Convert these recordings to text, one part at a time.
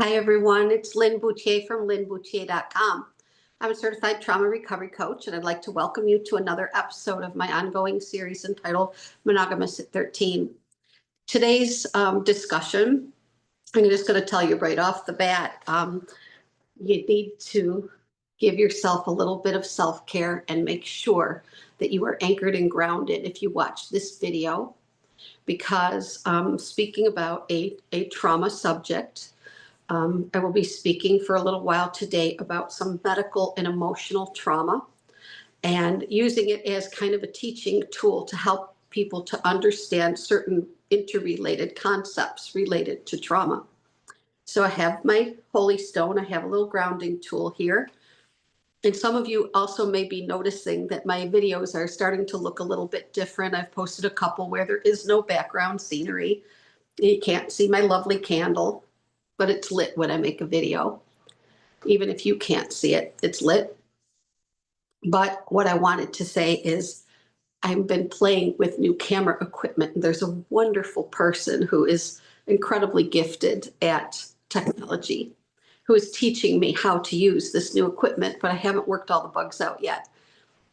Hi, everyone. It's Lin Bouthillier from linbouthillier.com. I'm a certified trauma recovery coach, and I'd like to welcome you to another episode of my ongoing series entitled Monogamous at 13. Today's discussion, I'm just going to tell you right off the bat, you need to give yourself a little bit of self-care and make sure that you are anchored and grounded if you watch this video, because speaking about a trauma subject, I will be speaking for a little while today about some medical and emotional trauma and using it as kind of a teaching tool to help people to understand certain interrelated concepts related to trauma. So I have my Holy Stone. I have a little grounding tool here. And some of you also may be noticing that my videos are starting to look a little bit different. I've posted a couple where there is no background scenery. You can't see my lovely candle, but it's lit when I make a video. Even if you can't see it, it's lit. But what I wanted to say is I've been playing with new camera equipment. And there's a wonderful person who is incredibly gifted at technology who is teaching me how to use this new equipment, but I haven't worked all the bugs out yet.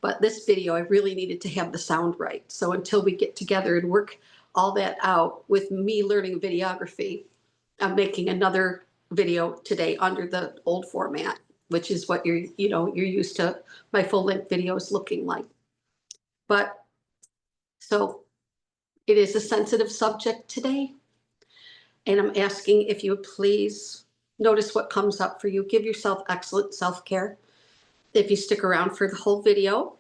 But this video, I really needed to have the sound right. So until we get together and work all that out with me learning videography, I'm making another video today under the old format, which is what you're used to my full-length videos looking like. But so it is a sensitive subject today, and I'm asking if you would please notice what comes up for you. Give yourself excellent self-care. If you stick around for the whole video,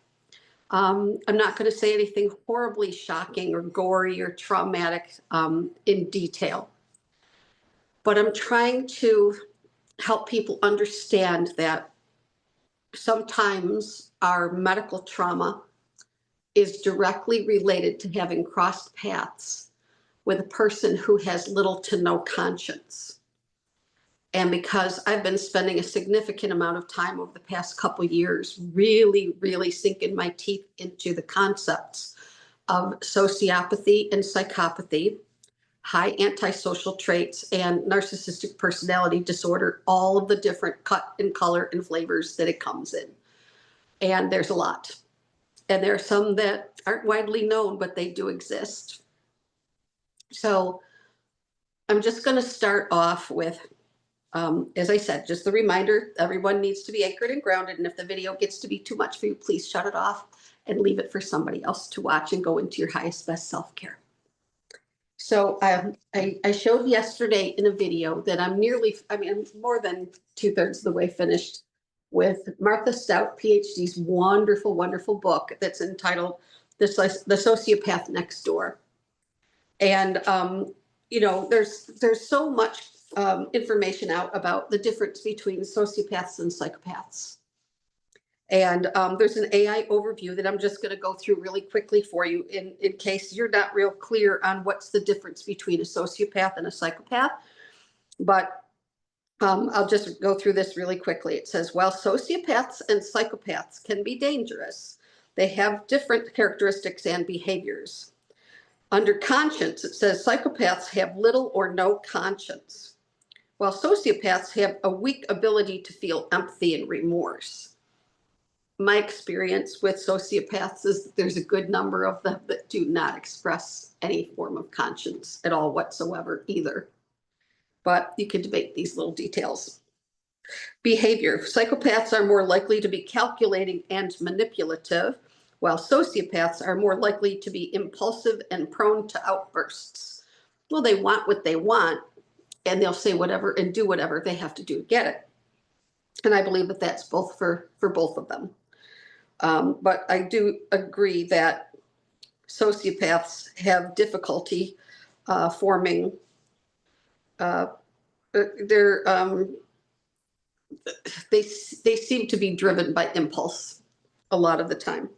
I'm not going to say anything horribly shocking or gory or traumatic in detail. But I'm trying to help people understand that sometimes our medical trauma is directly related to having crossed paths with a person who has little to no conscience. And because I've been spending a significant amount of time over the past couple years really sinking my teeth into the concepts of sociopathy and psychopathy, high antisocial traits, and narcissistic personality disorder, all of the different cut and color and flavors that it comes in. And there's a lot. And there are some that aren't widely known, but they do exist. So I'm just going to start off with, as I said, just the reminder, everyone needs to be anchored and grounded. And if the video gets to be too much for you, please shut it off and leave it for somebody else to watch and go into your highest, best self-care. So I showed yesterday in a video that I'm more than 2/3 of the way finished with Martha Stout, PhD's wonderful book that's entitled The Sociopath Next Door. And, there's so much information out about the difference between sociopaths and psychopaths. And there's an AI overview that I'm just going to go through really quickly for you in case you're not real clear on what's the difference between a sociopath and a psychopath. But I'll just go through this really quickly. It says, while sociopaths and psychopaths can be dangerous, they have different characteristics and behaviors. Under conscience, it says psychopaths have little or no conscience, while sociopaths have a weak ability to feel empathy and remorse. My experience with sociopaths is that there's a good number of them that do not express any form of conscience at all whatsoever either. But you can debate these little details. Behavior. Psychopaths are more likely to be calculating and manipulative, while sociopaths are more likely to be impulsive and prone to outbursts. Well, they want what they want, and they'll say whatever and do whatever they have to do to get it. And I believe that that's both for both of them. But I do agree that sociopaths have difficulty forming. They seem to be driven by impulse a lot of the time.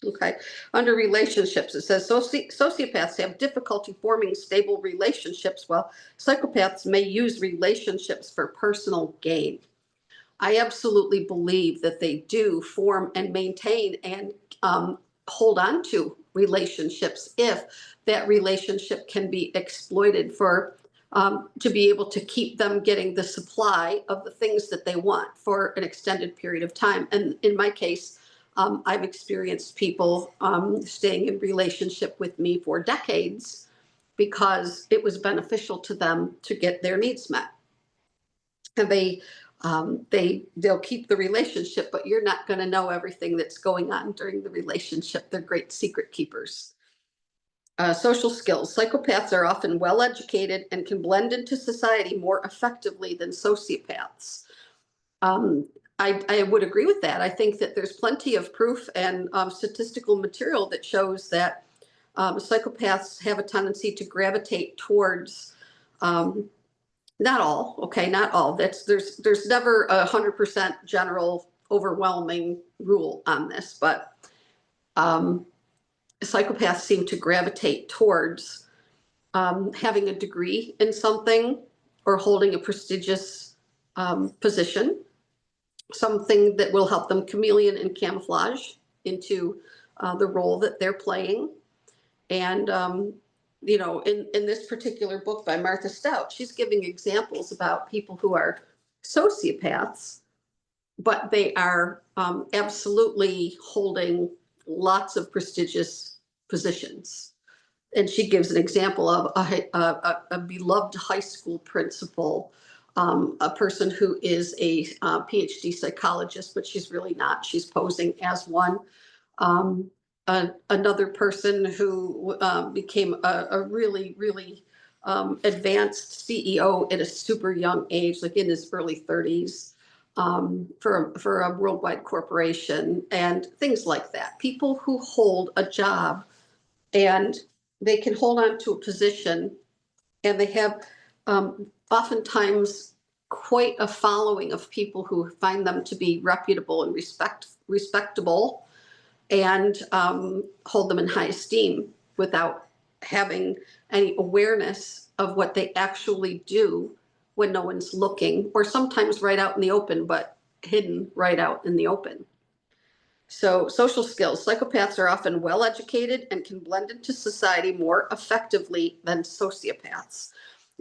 Okay. Under relationships, it says sociopaths have difficulty forming stable relationships, while psychopaths may use relationships for personal gain. I absolutely believe that they do form and maintain and hold on to relationships if that relationship can be exploited for to be able to keep them getting the supply of the things that they want for an extended period of time. And in my case, I've experienced people staying in relationship with me for decades because it was beneficial to them to get their needs met. And they'll keep the relationship, but you're not going to know everything that's going on during the relationship. They're great secret keepers. Social skills. Psychopaths are often well educated and can blend into society more effectively than sociopaths. I would agree with that. I think that there's plenty of proof and statistical material that shows that psychopaths have a tendency to gravitate towards, not all, okay, not all. There's never 100% general overwhelming rule on this, but psychopaths seem to gravitate towards having a degree in something or holding a prestigious position, something that will help them chameleon and camouflage into the role that they're playing. And, you know, in this particular book by Martha Stout, she's giving examples about people who are sociopaths, but they are absolutely holding lots of prestigious positions. And she gives an example of a beloved high school principal, a person who is a PhD psychologist, but she's really not. She's posing as one. Another person who became a really, really advanced CEO at a super young age, like in his early 30s, for a worldwide corporation and things like that. People who hold a job and they can hold on to a position, and they have oftentimes quite a following of people who find them to be reputable and respectable, and hold them in high esteem without having any awareness of what they actually do when no one's looking, or sometimes right out in the open, but hidden right out in the open. So social skills. Psychopaths are often well educated and can blend into society more effectively than sociopaths.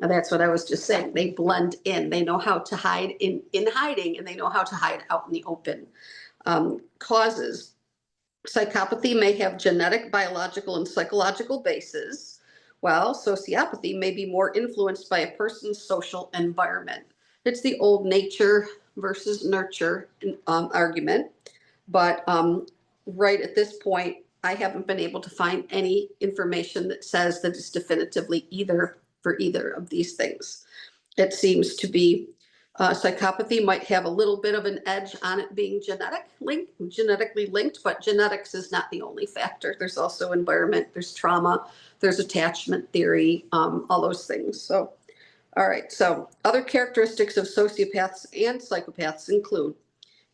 And that's what I was just saying. They blend in. They know how to hide in hiding, and they know how to hide out in the open. Causes. Psychopathy may have genetic, biological, and psychological bases, while sociopathy may be more influenced by a person's social environment. It's the old nature versus nurture argument. But right at this point, I haven't been able to find any information that says that it's definitively either for either of these things. It seems to be psychopathy might have a little bit of an edge on it being genetically linked, but genetics is not the only factor. There's also environment, there's trauma, there's attachment theory, all those things. So, all right. So other characteristics of sociopaths and psychopaths include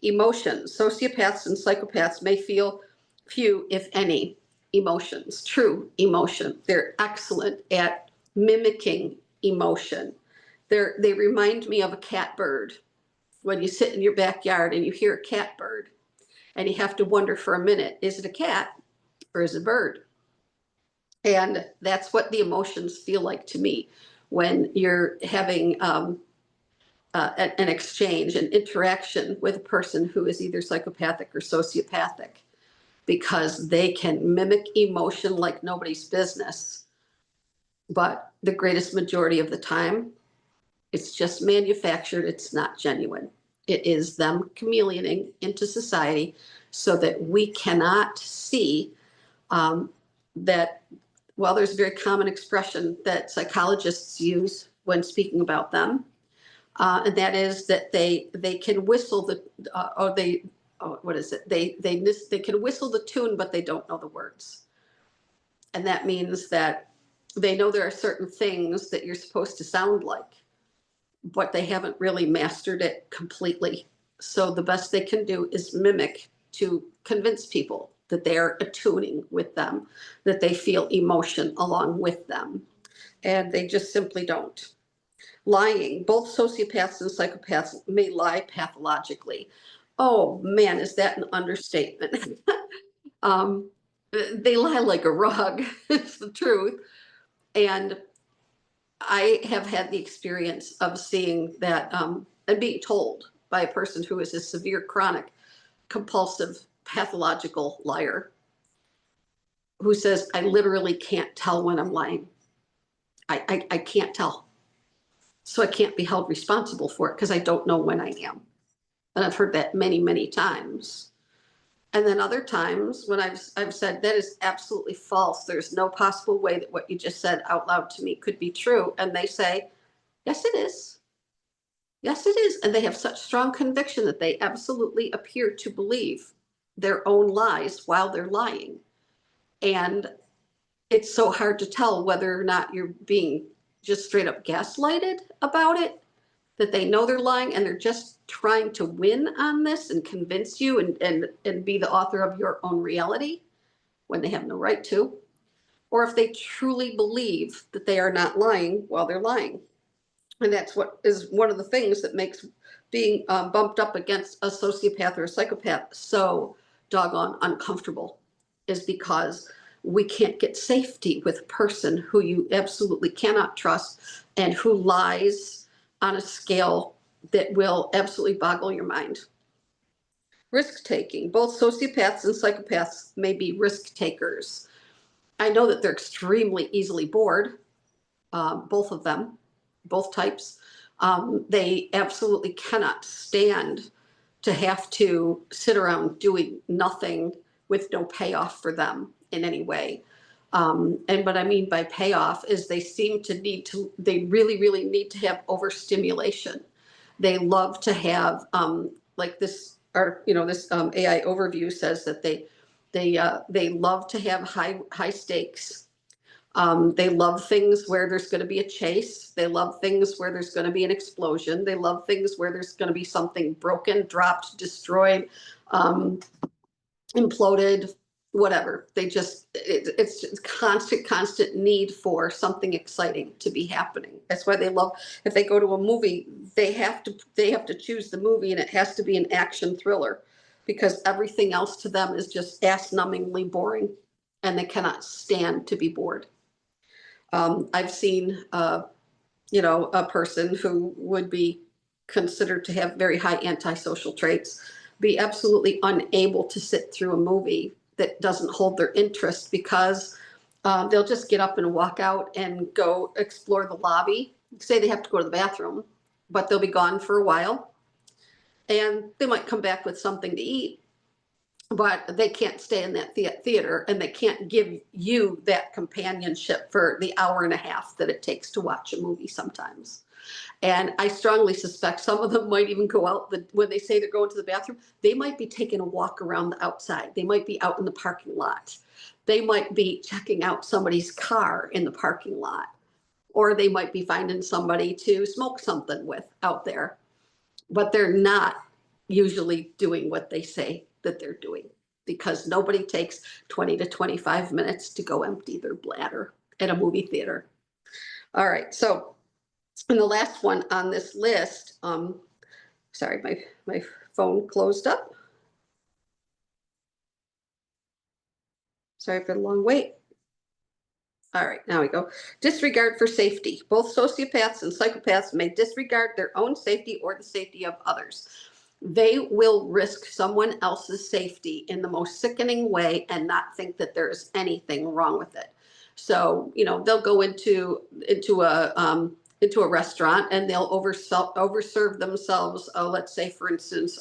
emotions. Sociopaths and psychopaths may feel few, if any, emotions, true emotion. They're excellent at mimicking emotion. They remind me of a catbird. When you sit in your backyard and you hear a catbird, and you have to wonder for a minute, is it a cat or is it a bird? And that's what the emotions feel like to me when you're having an exchange, an interaction with a person who is either psychopathic or sociopathic, because they can mimic emotion like nobody's business. But the greatest majority of the time, it's just manufactured. It's not genuine. It is them chameleoning into society so that we cannot see that, well, there's a very common expression that psychologists use when speaking about them. And that is that they can whistle the they can whistle the tune, but they don't know the words. And that means that they know there are certain things that you're supposed to sound like, but they haven't really mastered it completely. So the best they can do is mimic to convince people that they are attuning with them, that they feel emotion along with them, and they just simply don't. Lying. Both sociopaths and psychopaths may lie pathologically. Oh man, is that an understatement? They lie like a rug. It's the truth. And I have had the experience of seeing that and being told by a person who is a severe chronic compulsive pathological liar who says, I literally can't tell when I'm lying. I can't tell. So I can't be held responsible for it because I don't know when I am. And I've heard that many, many times. And then other times when I've said that is absolutely false. There's no possible way that what you just said out loud to me could be true. And they say, yes, it is. Yes, it is. And they have such strong conviction that they absolutely appear to believe their own lies while they're lying. And it's so hard to tell whether or not you're being just straight up gaslighted about it, that they know they're lying and they're just trying to win on this and convince you and be the author of your own reality when they have no right to, or if they truly believe that they are not lying while they're lying. And that's what is one of the things that makes being bumped up against a sociopath or a psychopath so doggone uncomfortable, is because we can't get safety with a person who you absolutely cannot trust and who lies on a scale that will absolutely boggle your mind. Risk taking. Both sociopaths and psychopaths may be risk takers. I know that they're extremely easily bored, both of them, both types. They absolutely cannot stand to have to sit around doing nothing with no payoff for them in any way. And what I mean by payoff is they seem to need to, they really, really need to have overstimulation. They love to have, like this, or, you know, this AI overview says that they love to have high stakes. They love things where there's going to be a chase. They love things where there's going to be an explosion. They love things where there's going to be something broken, dropped, destroyed, imploded, whatever. They just, it's just constant need for something exciting to be happening. That's why they love, if they go to a movie, they have to choose the movie and it has to be an action thriller, because everything else to them is just ass-numbingly boring and they cannot stand to be bored. I've seen, you know, a person who would be considered to have very high antisocial traits be absolutely unable to sit through a movie that doesn't hold their interest, because they'll just get up and walk out and go explore the lobby. Say they have to go to the bathroom, but they'll be gone for a while and they might come back with something to eat, but they can't stay in that theater and they can't give you that companionship for the hour and a half that it takes to watch a movie sometimes. And I strongly suspect some of them might even go out, when they say they're going to the bathroom, they might be taking a walk around the outside. They might be out in the parking lot. They might be checking out somebody's car in the parking lot, or they might be finding somebody to smoke something with out there, but they're not usually doing what they say that they're doing, because nobody takes 20 to 25 minutes to go empty their bladder at a movie theater. All right, so, and the last one on this list, sorry, my phone closed up. Sorry for the long wait. All right, now we go. Disregard for safety. Both sociopaths and psychopaths may disregard their own safety or the safety of others. They will risk someone else's safety in the most sickening way and not think that there is anything wrong with it. So, you know, they'll go into a restaurant and they'll overserve themselves. Let's say, for instance,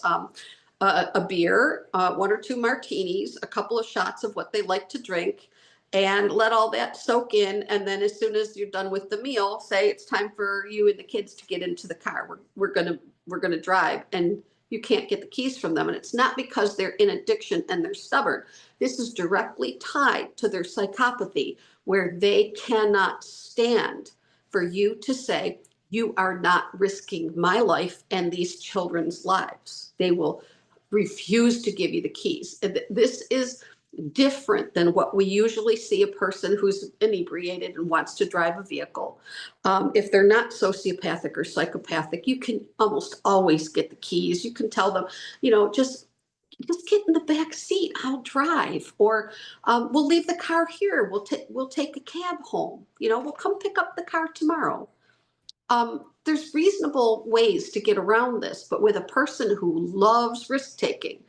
a beer, 1 or 2 martinis, a couple of shots of what they like to drink, and let all that soak in. And then as soon as you're done with the meal, say it's time for you and the kids to get into the car. We're gonna drive, and you can't get the keys from them. And it's not because they're in addiction and they're stubborn. This is directly tied to their psychopathy, where they cannot stand for you to say, you are not risking my life and these children's lives. They will refuse to give you the keys. This is different than what we usually see a person who's inebriated and wants to drive a vehicle. If they're not sociopathic or psychopathic, you can almost always get the keys. You can tell them, you know, just just get in the back seat. I'll drive, or we'll leave the car here. We'll take a cab home. We'll come pick up the car tomorrow. There's reasonable ways to get around this, but with a person who loves risk taking,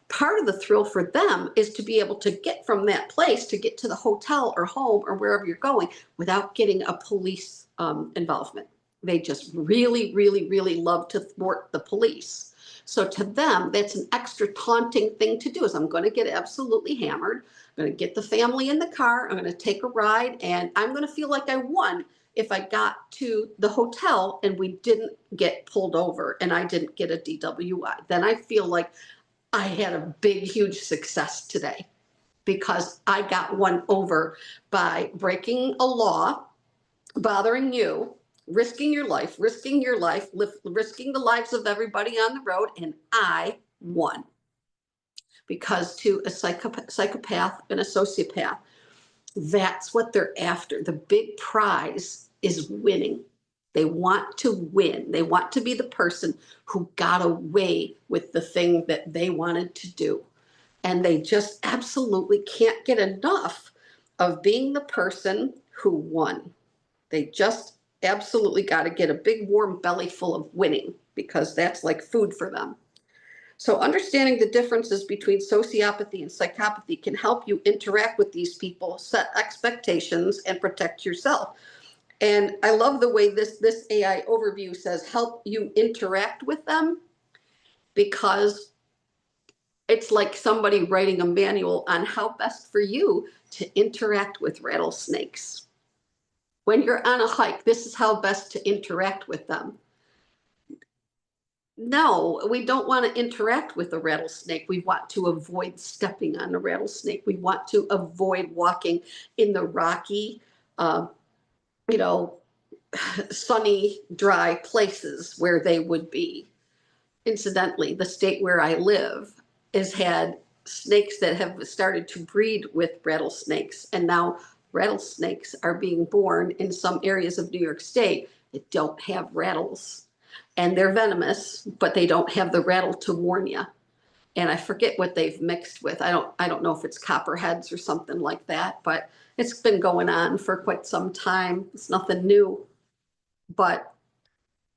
part of the thrill for them is to be able to get from that place to get to the hotel or home or wherever you're going without getting a police involvement. They just really, really, really love to thwart the police. So to them, that's an extra taunting thing to do. Is I'm going to get absolutely hammered. I'm going to get the family in the car. I'm going to take a ride, and I'm going to feel like I won if I got to the hotel and we didn't get pulled over and I didn't get a DWI. Then I feel like I had a big, huge success today because I got one over by breaking a law, bothering you, risking your life, risking the lives of everybody on the road, and I won. Because to a psychopath and a sociopath, that's what they're after. The big prize is winning. They want to win. They want to be the person who got away with the thing that they wanted to do. And they just absolutely can't get enough of being the person who won. They just absolutely got to get a big warm belly full of winning, because that's like food for them. So understanding the differences between sociopathy and psychopathy can help you interact with these people, set expectations, and protect yourself. And I love the way this AI overview says help you interact with them, because it's like somebody writing a manual on how best for you to interact with rattlesnakes. When you're on a hike, this is how best to interact with them. No, we don't want to interact with a rattlesnake. We want to avoid stepping on a rattlesnake. We want to avoid walking in the rocky, sunny, dry places where they would be. Incidentally, the state where I live has had snakes that have started to breed with rattlesnakes, and now rattlesnakes are being born in some areas of New York State that don't have rattles. And they're venomous, but they don't have the rattle to warn you. And I forget what they've mixed with. I don't know if it's copperheads or something like that, but it's been going on for quite some time. It's nothing new, but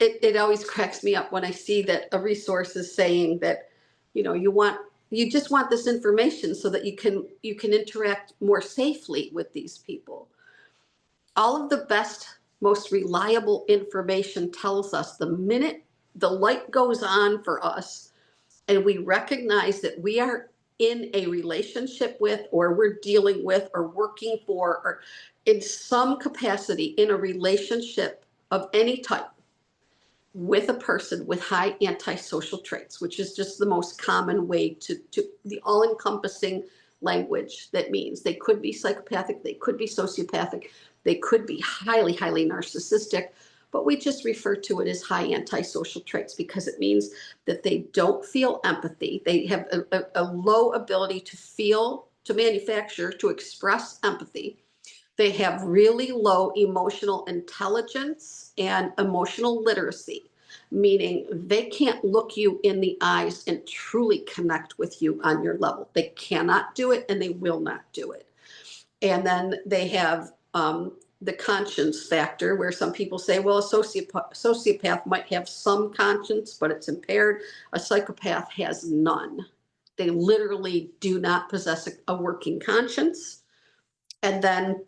it always cracks me up when I see that a resource is saying that, you just want this information so that you can interact more safely with these people. All of the best, most reliable information tells us the minute the light goes on for us and we recognize that we are in a relationship with, or we're dealing with, or working for, or in some capacity in a relationship of any type with a person with high antisocial traits, which is just the most common way to the all-encompassing language that means they could be psychopathic, they could be sociopathic, they could be highly, highly narcissistic, but we just refer to it as high antisocial traits because it means that they don't feel empathy. They have a low ability to feel, to manufacture, to express empathy. They have really low emotional intelligence and emotional literacy, meaning they can't look you in the eyes and truly connect with you on your level. They cannot do it, and they will not do it. And then they have the conscience factor, where some people say, well, a sociopath might have some conscience, but it's impaired. A psychopath has none. They literally do not possess a working conscience. And then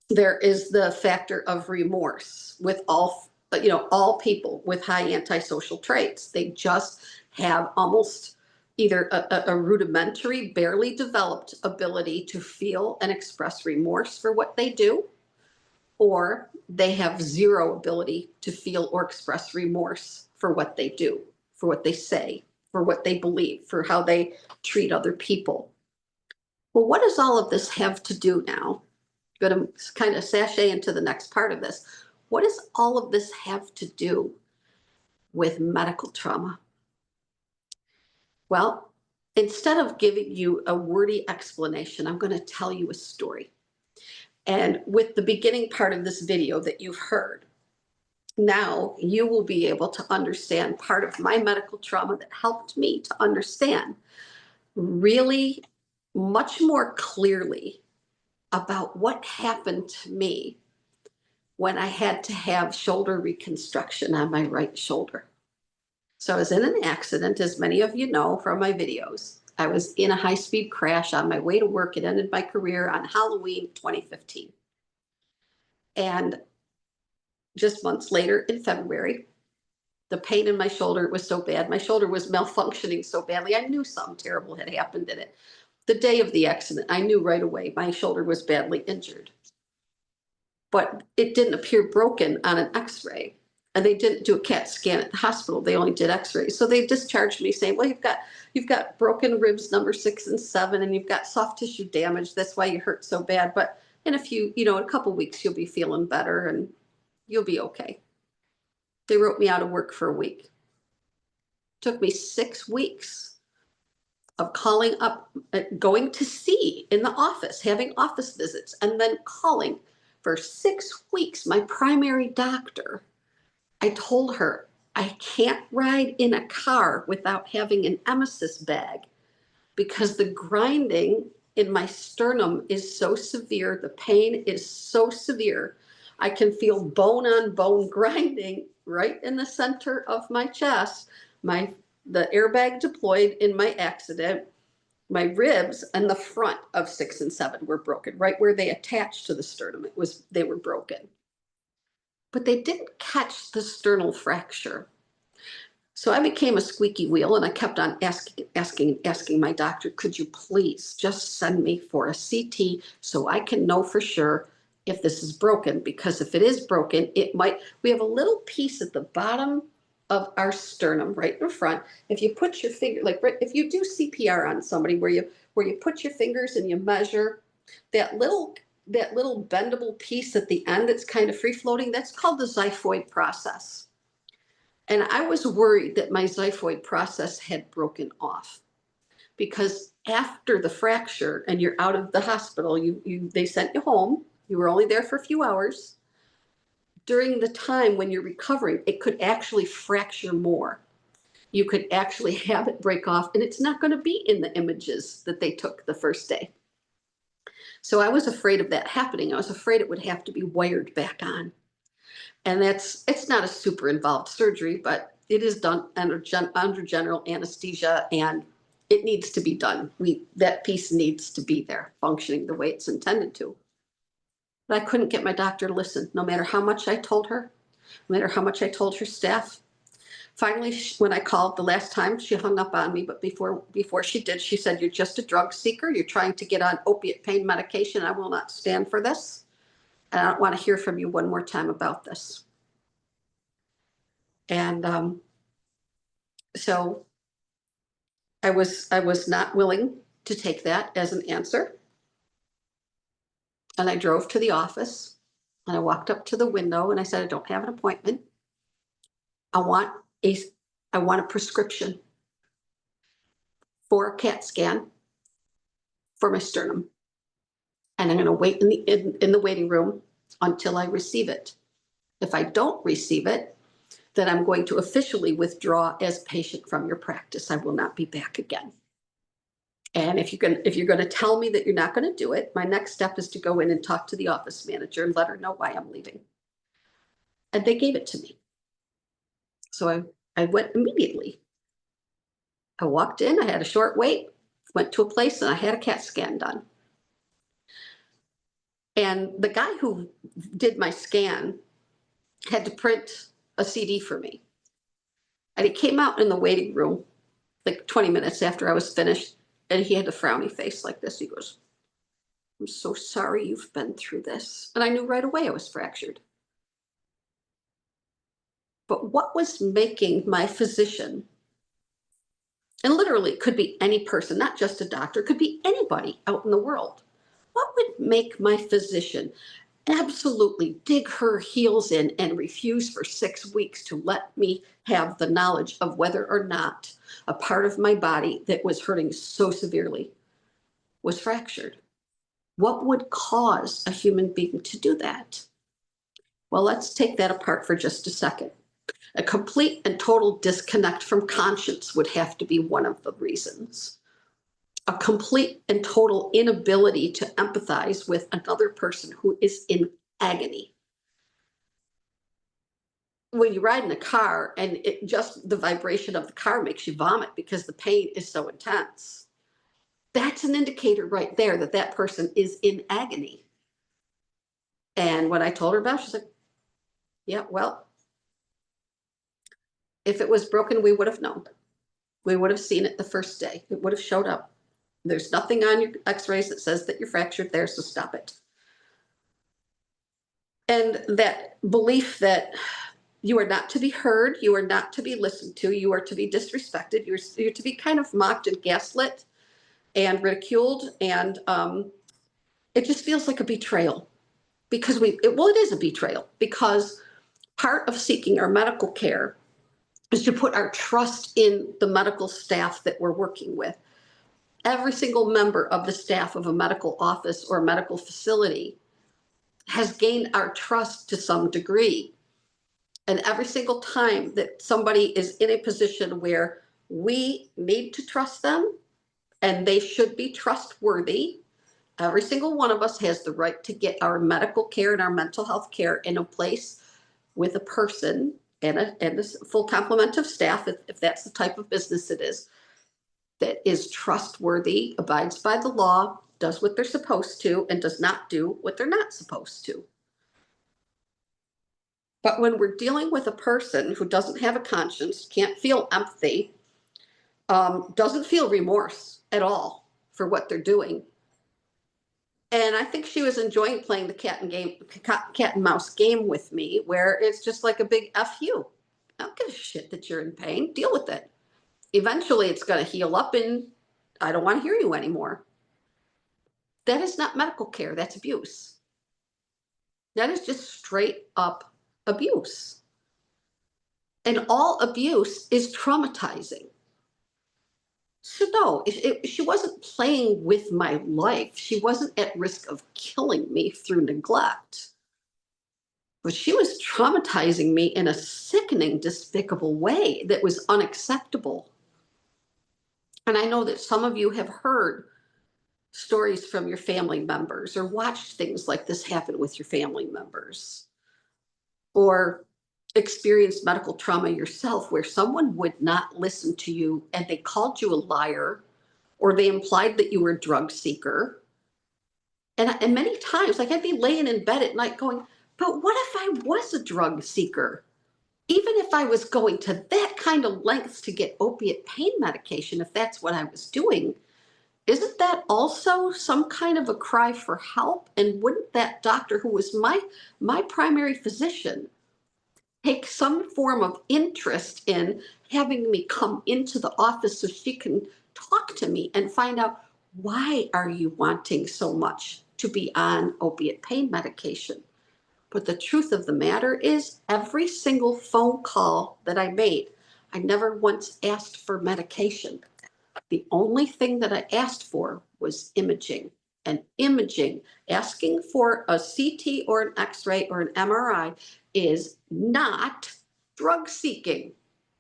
there is the factor of remorse with all people with high antisocial traits. They just have almost either a rudimentary, barely developed ability to feel and express remorse for what they do, or they have zero ability to feel or express remorse for what they do, for what they say, for what they believe, for how they treat other people. Well, what does all of this have to do now? I'm going to kind of sashay into the next part of this. What does all of this have to do with medical trauma? Well, instead of giving you a wordy explanation, I'm going to tell you a story. And with the beginning part of this video that you've heard, now you will be able to understand part of my medical trauma that helped me to understand really much more clearly about what happened to me when I had to have shoulder reconstruction on my right shoulder. So I was in an accident, as many of you know from my videos. I was in a high-speed crash on my way to work. It ended my career on Halloween 2015. And just months later, in February, the pain in my shoulder was so bad. My shoulder was malfunctioning so badly. I knew something terrible had happened in it. The day of the accident, I knew right away my shoulder was badly injured. But it didn't appear broken on an x-ray. And they didn't do a CAT scan at the hospital. They only did x-rays. So they discharged me saying, well, you've got broken ribs number 6 and 7, and you've got soft tissue damage. That's why you hurt so bad. But in a couple of weeks, you'll be feeling better and you'll be okay. They wrote me out of work for a week. It took me 6 weeks of calling up, going to see in the office, having office visits, and then calling for 6 weeks. My primary doctor, I told her, I can't ride in a car without having an emesis bag because the grinding in my sternum is so severe. The pain is so severe. I can feel bone on bone grinding right in the center of my chest. The airbag deployed in my accident. My ribs and the front of 6 and 7 were broken, right where they attached to the sternum. They were broken. But they didn't catch the sternal fracture. So I became a squeaky wheel, and I kept on asking my doctor, could you please just send me for a CT so I can know for sure if this is broken? Because if it is broken, we have a little piece at the bottom of our sternum right in front. If you put your finger, if you do CPR on somebody where you put your fingers and you measure that little bendable piece at the end that's kind of free floating, that's called the xiphoid process. And I was worried that my xiphoid process had broken off because after the fracture and you're out of the hospital, they sent you home. You were only there for a few hours. During the time when you're recovering, it could actually fracture more. You could actually have it break off, and it's not going to be in the images that they took the first day. So I was afraid of that happening. I was afraid it would have to be wired back on. And it's not a super involved surgery, but it is done under general anesthesia, and it needs to be done. That piece needs to be there, functioning the way it's intended to. But I couldn't get my doctor to listen, no matter how much I told her, no matter how much I told her staff. Finally, when I called the last time, she hung up on me. But before she did, she said, "You're just a drug seeker. You're trying to get on opiate pain medication. I will not stand for this. And I don't want to hear from you one more time about this." And so I was not willing to take that as an answer. And I drove to the office, and I walked up to the window, and I said, "I don't have an appointment. I want a prescription for a CAT scan for my sternum. And I'm going to wait in the waiting room until I receive it. If I don't receive it, then I'm going to officially withdraw as patient from your practice. I will not be back again. And if you're going to tell me that you're not going to do it, my next step is to go in and talk to the office manager and let her know why I'm leaving." And they gave it to me. So I went immediately. I walked in, I had a short wait, went to a place, and I had a CAT scan done. And the guy who did my scan had to print a CD for me. And he came out in the waiting room like 20 minutes after I was finished, and he had a frowny face like this. He goes, "I'm so sorry you've been through this." And I knew right away I was fractured. But what was making my physician, and literally it could be any person, not just a doctor, it could be anybody out in the world, what would make my physician absolutely dig her heels in and refuse for 6 weeks to let me have the knowledge of whether or not a part of my body that was hurting so severely was fractured? What would cause a human being to do that? Well, let's take that apart for just a second. A complete and total disconnect from conscience would have to be one of the reasons. a complete and total inability to empathize with another person who is in agony. When you ride in a car and the vibration of the car makes you vomit because the pain is so intense, that's an indicator right there that that person is in agony. And when I told her about it, she's like, yeah, well, if it was broken, we would have known. We would have seen it the first day. It would have showed up. There's nothing on your x-rays that says that you're fractured there, so stop it. And that belief that you are not to be heard, you are not to be listened to, you are to be disrespected, you're to be kind of mocked and gaslit and ridiculed, and it just feels like a betrayal. Because it is a betrayal, because part of seeking our medical care is to put our trust in the medical staff that we're working with. Every single member of the staff of a medical office or a medical facility has gained our trust to some degree. And every single time that somebody is in a position where we need to trust them and they should be trustworthy, every single one of us has the right to get our medical care and our mental health care in a place with a person and a full complement of staff, if that's the type of business it is, that is trustworthy, abides by the law, does what they're supposed to, and does not do what they're not supposed to. But when we're dealing with a person who doesn't have a conscience, can't feel empathy, doesn't feel remorse at all for what they're doing. And I think she was enjoying playing the cat and mouse game with me, where it's just like a big F you. I don't give a shit that you're in pain. Deal with it. Eventually it's going to heal up and I don't want to hear you anymore. That is not medical care. That's abuse. That is just straight up abuse. And all abuse is traumatizing. So no, she wasn't playing with my life. She wasn't at risk of killing me through neglect. But she was traumatizing me in a sickening, despicable way that was unacceptable. And I know that some of you have heard stories from your family members or watched things like this happen with your family members, or experienced medical trauma yourself where someone would not listen to you and they called you a liar, or they implied that you were a drug seeker. And many times, like, I'd be laying in bed at night going, but what if I was a drug seeker? Even if I was going to that kind of lengths to get opiate pain medication, if that's what I was doing, isn't that also some kind of a cry for help? And wouldn't that doctor, who was my primary physician, take some form of interest in having me come into the office so she can talk to me and find out, why are you wanting so much to be on opiate pain medication? But the truth of the matter is, every single phone call that I made, I never once asked for medication. The only thing that I asked for was imaging. And imaging, asking for a CT or an X-ray or an MRI, is not drug seeking.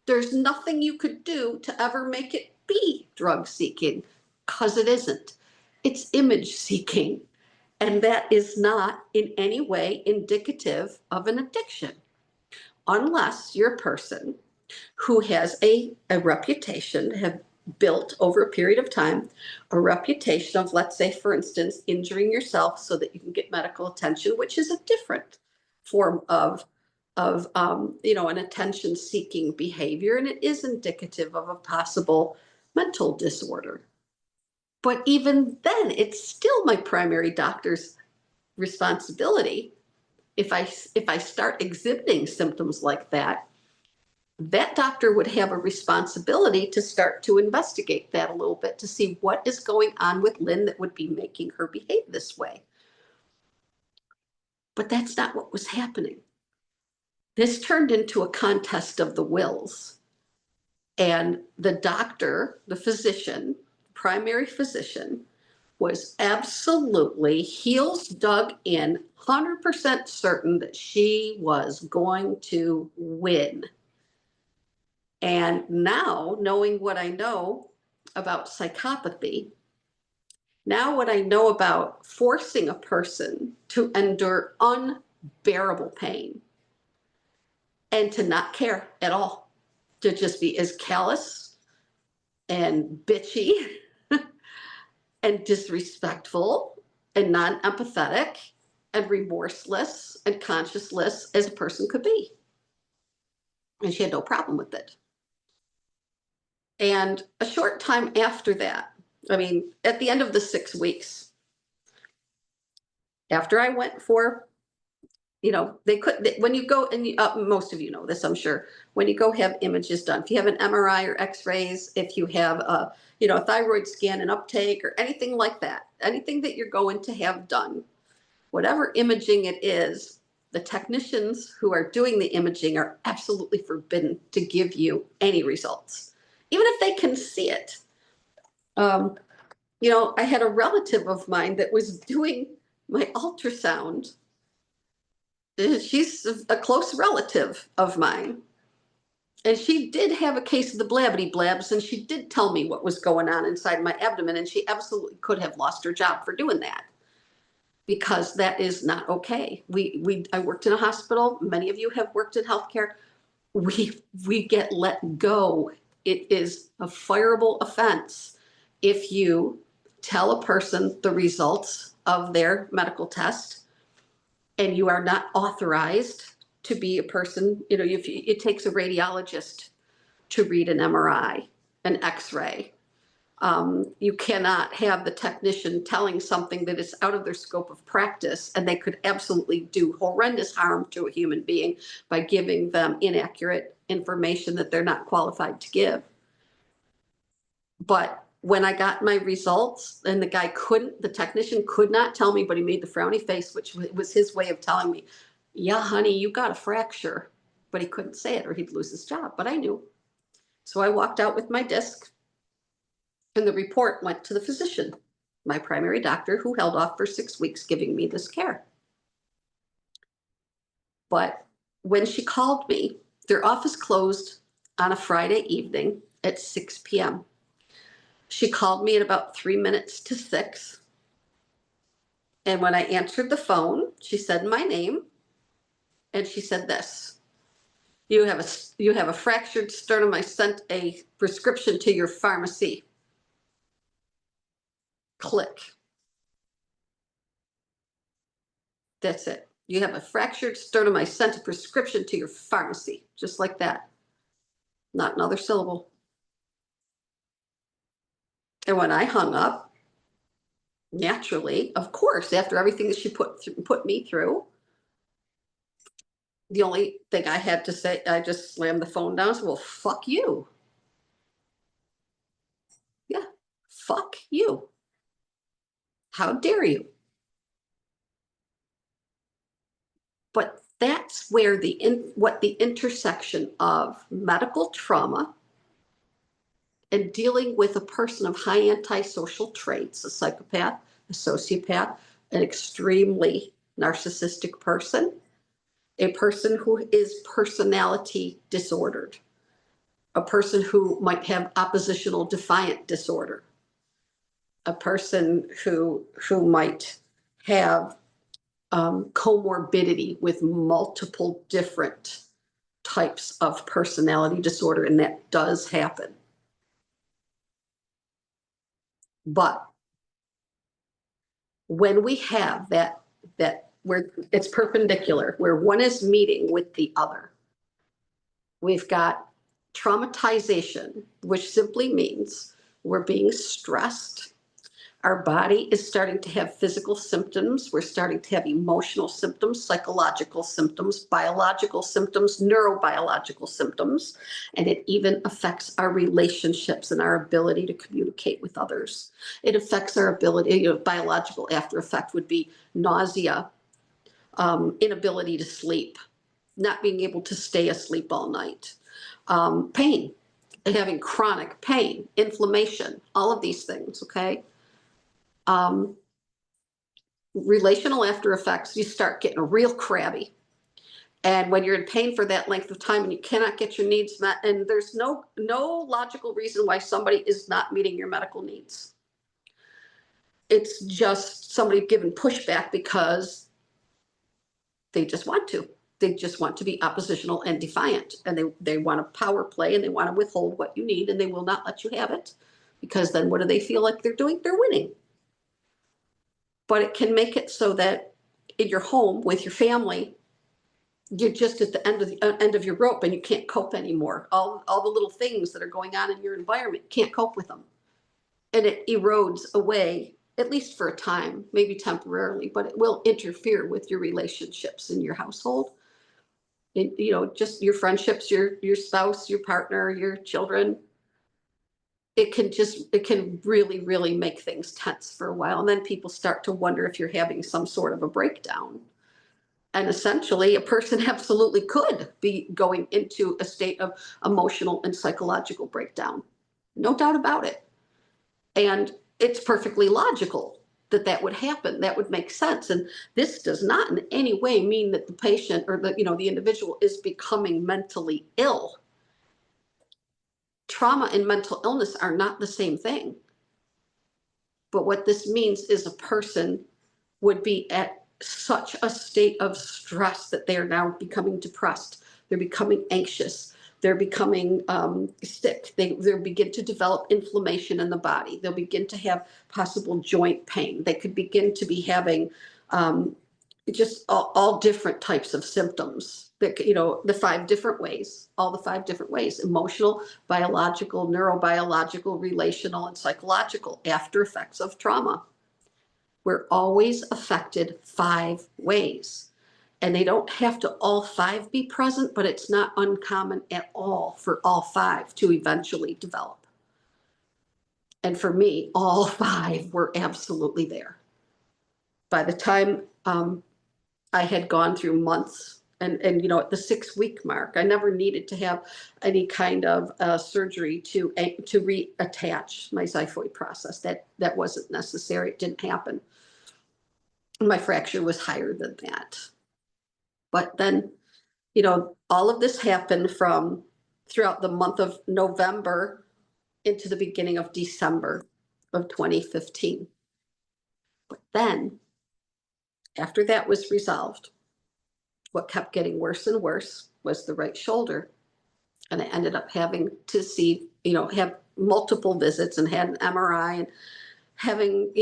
There's nothing you could do to ever make it be drug seeking, because it isn't. It's image seeking. And that is not in any way indicative of an addiction, unless you're a person who has a reputation, have built over a period of time, a reputation of, let's say, for instance, injuring yourself so that you can get medical attention, which is a different form of an attention-seeking behavior, and it is indicative of a possible mental disorder. But even then, it's still my primary doctor's responsibility. If I start exhibiting symptoms like that, that doctor would have a responsibility to start to investigate that a little bit to see what is going on with Lynn that would be making her behave this way. But that's not what was happening. This turned into a contest of the wills. And the doctor, the physician, primary physician, was absolutely heels dug in, 100% certain that she was going to win. And now, knowing what I know about psychopathy, Now what I know about forcing a person to endure unbearable pain and to not care at all, to just be as callous and bitchy and disrespectful and non-empathetic and remorseless and conscienceless as a person could be. And she had no problem with it. And a short time after that, I mean, at the end of the 6 weeks, after I went for, they could, when you go, and most of you know this, I'm sure, when you go have images done, if you have an MRI or x-rays, if you have a thyroid scan and uptake or anything like that, anything that you're going to have done, whatever imaging it is, the technicians who are doing the imaging are absolutely forbidden to give you any results, even if they can see it. I had a relative of mine that was doing my ultrasound. She's a close relative of mine. And she did have a case of the blabbity blabs, and she did tell me what was going on inside my abdomen, and she absolutely could have lost her job for doing that, because that is not okay. I worked in a hospital. Many of you have worked in healthcare. We get let go. It is a fireable offense if you tell a person the results of their medical test and you are not authorized to be a person. It takes a radiologist to read an MRI, an X-ray. You cannot have the technician telling something that is out of their scope of practice, and they could absolutely do horrendous harm to a human being by giving them inaccurate information that they're not qualified to give. But when I got my results, and the technician could not tell me, but he made the frowny face, which was his way of telling me, yeah, honey, you got a fracture. But he couldn't say it or he'd lose his job, but I knew. So I walked out with my disc. And the report went to the physician, my primary doctor, who held off for 6 weeks giving me this care. But when she called me, their office closed on a Friday evening at 6 p.m. She called me at about 3 minutes to 6. And when I answered the phone, she said my name, and she said this: you have a fractured sternum. I sent a prescription to your pharmacy. Click. That's it. You have a fractured sternum. I sent a prescription to your pharmacy. Just like that. Not another syllable. And when I hung up, naturally, of course, after everything that she put me through, the only thing I had to say, I just slammed the phone down and said, well, fuck you. Yeah, fuck you. How dare you? But that's where what the intersection of medical trauma and dealing with a person of high antisocial traits, a psychopath, a sociopath, an extremely narcissistic person, a person who is personality disordered, a person who might have oppositional defiant disorder, a person who might have comorbidity with multiple different types of personality disorder, and that does happen. But when we have that where it's perpendicular, where one is meeting with the other, we've got traumatization, which simply means we're being stressed. Our body is starting to have physical symptoms. We're starting to have emotional symptoms, psychological symptoms, biological symptoms, neurobiological symptoms, and it even affects our relationships and our ability to communicate with others. It affects our ability. Biological after effect would be nausea, inability to sleep, not being able to stay asleep all night, pain, having chronic pain, inflammation, all of these things, okay? Relational after effects, you start getting real crabby. And when you're in pain for that length of time and you cannot get your needs met, and there's no logical reason why somebody is not meeting your medical needs. It's just somebody giving pushback because they just want to. They just want to be oppositional and defiant, and they want to power play, and they want to withhold what you need, and they will not let you have it, because then what do they feel like they're doing? They're winning. But it can make it so that in your home with your family, you're just at the end of your rope, and you can't cope anymore. All the little things that are going on in your environment, you can't cope with them, and it erodes away, at least for a time, maybe temporarily, but it will interfere with your relationships in your household. Just your friendships, your spouse, your partner, your children. It can really, really make things tense for a while. And then people start to wonder if you're having some sort of a breakdown. And essentially, a person absolutely could be going into a state of emotional and psychological breakdown. No doubt about it. And it's perfectly logical that would happen. That would make sense. And this does not in any way mean that the patient or the individual is becoming mentally ill. Trauma and mental illness are not the same thing. But what this means is a person would be at such a state of stress that they are now becoming depressed. They're becoming anxious. They're becoming sick. They begin to develop inflammation in the body. They'll begin to have possible joint pain. They could begin to be having just all different types of symptoms. That, the 5 different ways, all the 5 different ways: emotional, biological, neurobiological, relational, and psychological after effects of trauma. We're always affected 5 ways. And they don't have to all 5 be present, but it's not uncommon at all for all 5 to eventually develop. And for me, all 5 were absolutely there. By the time I had gone through months and at the 6-week mark, I never needed to have any kind of surgery to reattach my xiphoid process. That wasn't necessary. It didn't happen. My fracture was higher than that. But then, all of this happened from throughout the month of November into the beginning of December of 2015. But then, after that was resolved, what kept getting worse and worse was the right shoulder. And I ended up having to have multiple visits and had an MRI and having,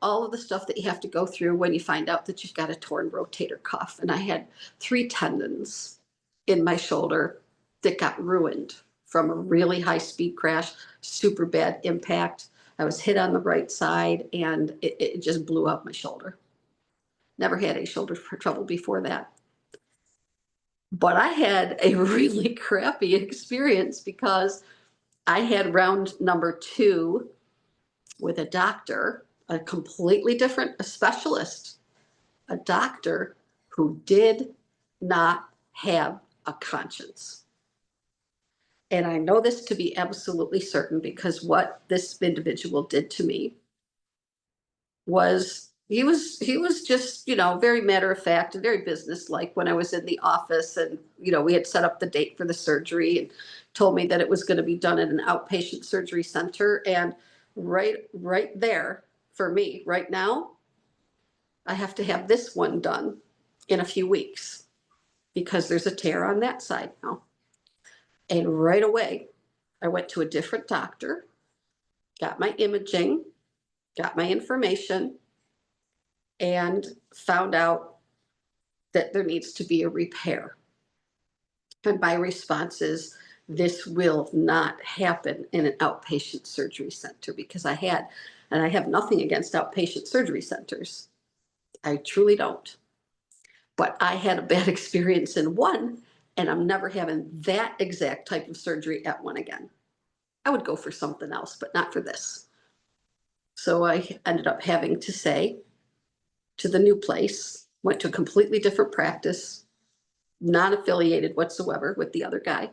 all of the stuff that you have to go through when you find out that you've got a torn rotator cuff. And I had 3 tendons in my shoulder that got ruined from a really high speed crash, super bad impact. I was hit on the right side and it just blew up my shoulder. Never had any shoulder trouble before that. But I had a really crappy experience because I had round number 2 with a doctor, a completely different, a specialist, a doctor who did not have a conscience. And I know this to be absolutely certain because what this individual did to me was he was just, very matter of fact and very businesslike when I was in the office, and we had set up the date for the surgery and told me that it was going to be done at an outpatient surgery center. And right there for me right now, I have to have this one done in a few weeks because there's a tear on that side now. And right away, I went to a different doctor, got my imaging, got my information, and found out that there needs to be a repair. And my response is, this will not happen in an outpatient surgery center, because I have nothing against outpatient surgery centers. I truly don't. But I had a bad experience in one, and I'm never having that exact type of surgery at one again. I would go for something else, but not for this. So I ended up having to say to the new place, went to a completely different practice, non-affiliated whatsoever with the other guy.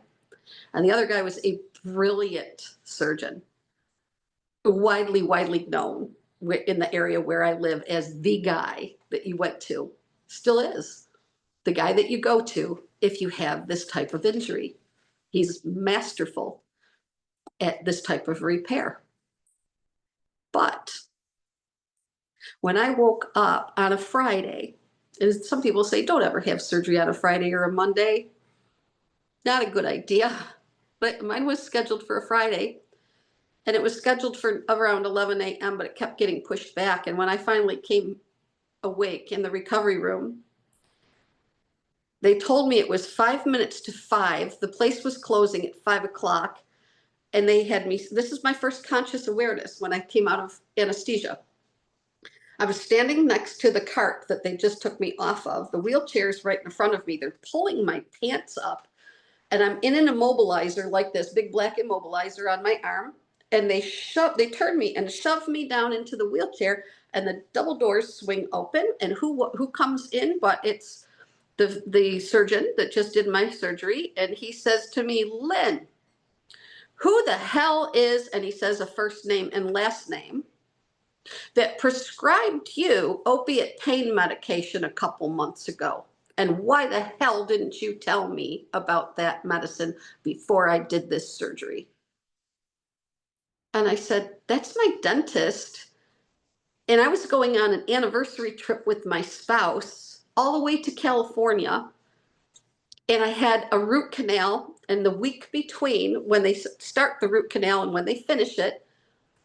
And the other guy was a brilliant surgeon, widely known in the area where I live as the guy that you went to, still is the guy that you go to if you have this type of injury. He's masterful at this type of repair. But When I woke up on a Friday, and some people say don't ever have surgery on a Friday or a Monday. Not a good idea. But mine was scheduled for a Friday, and it was scheduled for around 11 a.m., but it kept getting pushed back. And when I finally came awake in the recovery room, they told me it was 5 minutes to 5. The place was closing at 5 o'clock. And they had me, this is my first conscious awareness when I came out of anesthesia. I was standing next to the cart that they just took me off of. The wheelchair's right in front of me. They're pulling my pants up. And I'm in an immobilizer like this, big black immobilizer on my arm. And they turned me and shoved me down into the wheelchair, and the double doors swing open. And who comes in? But it's the surgeon that just did my surgery. And he says to me, Lynn, who the hell is, and he says a first name and last name, that prescribed you opiate pain medication a couple months ago? And why the hell didn't you tell me about that medicine before I did this surgery? And I said, that's my dentist. And I was going on an anniversary trip with my spouse all the way to California. And I had a root canal. And the week between when they start the root canal and when they finish it,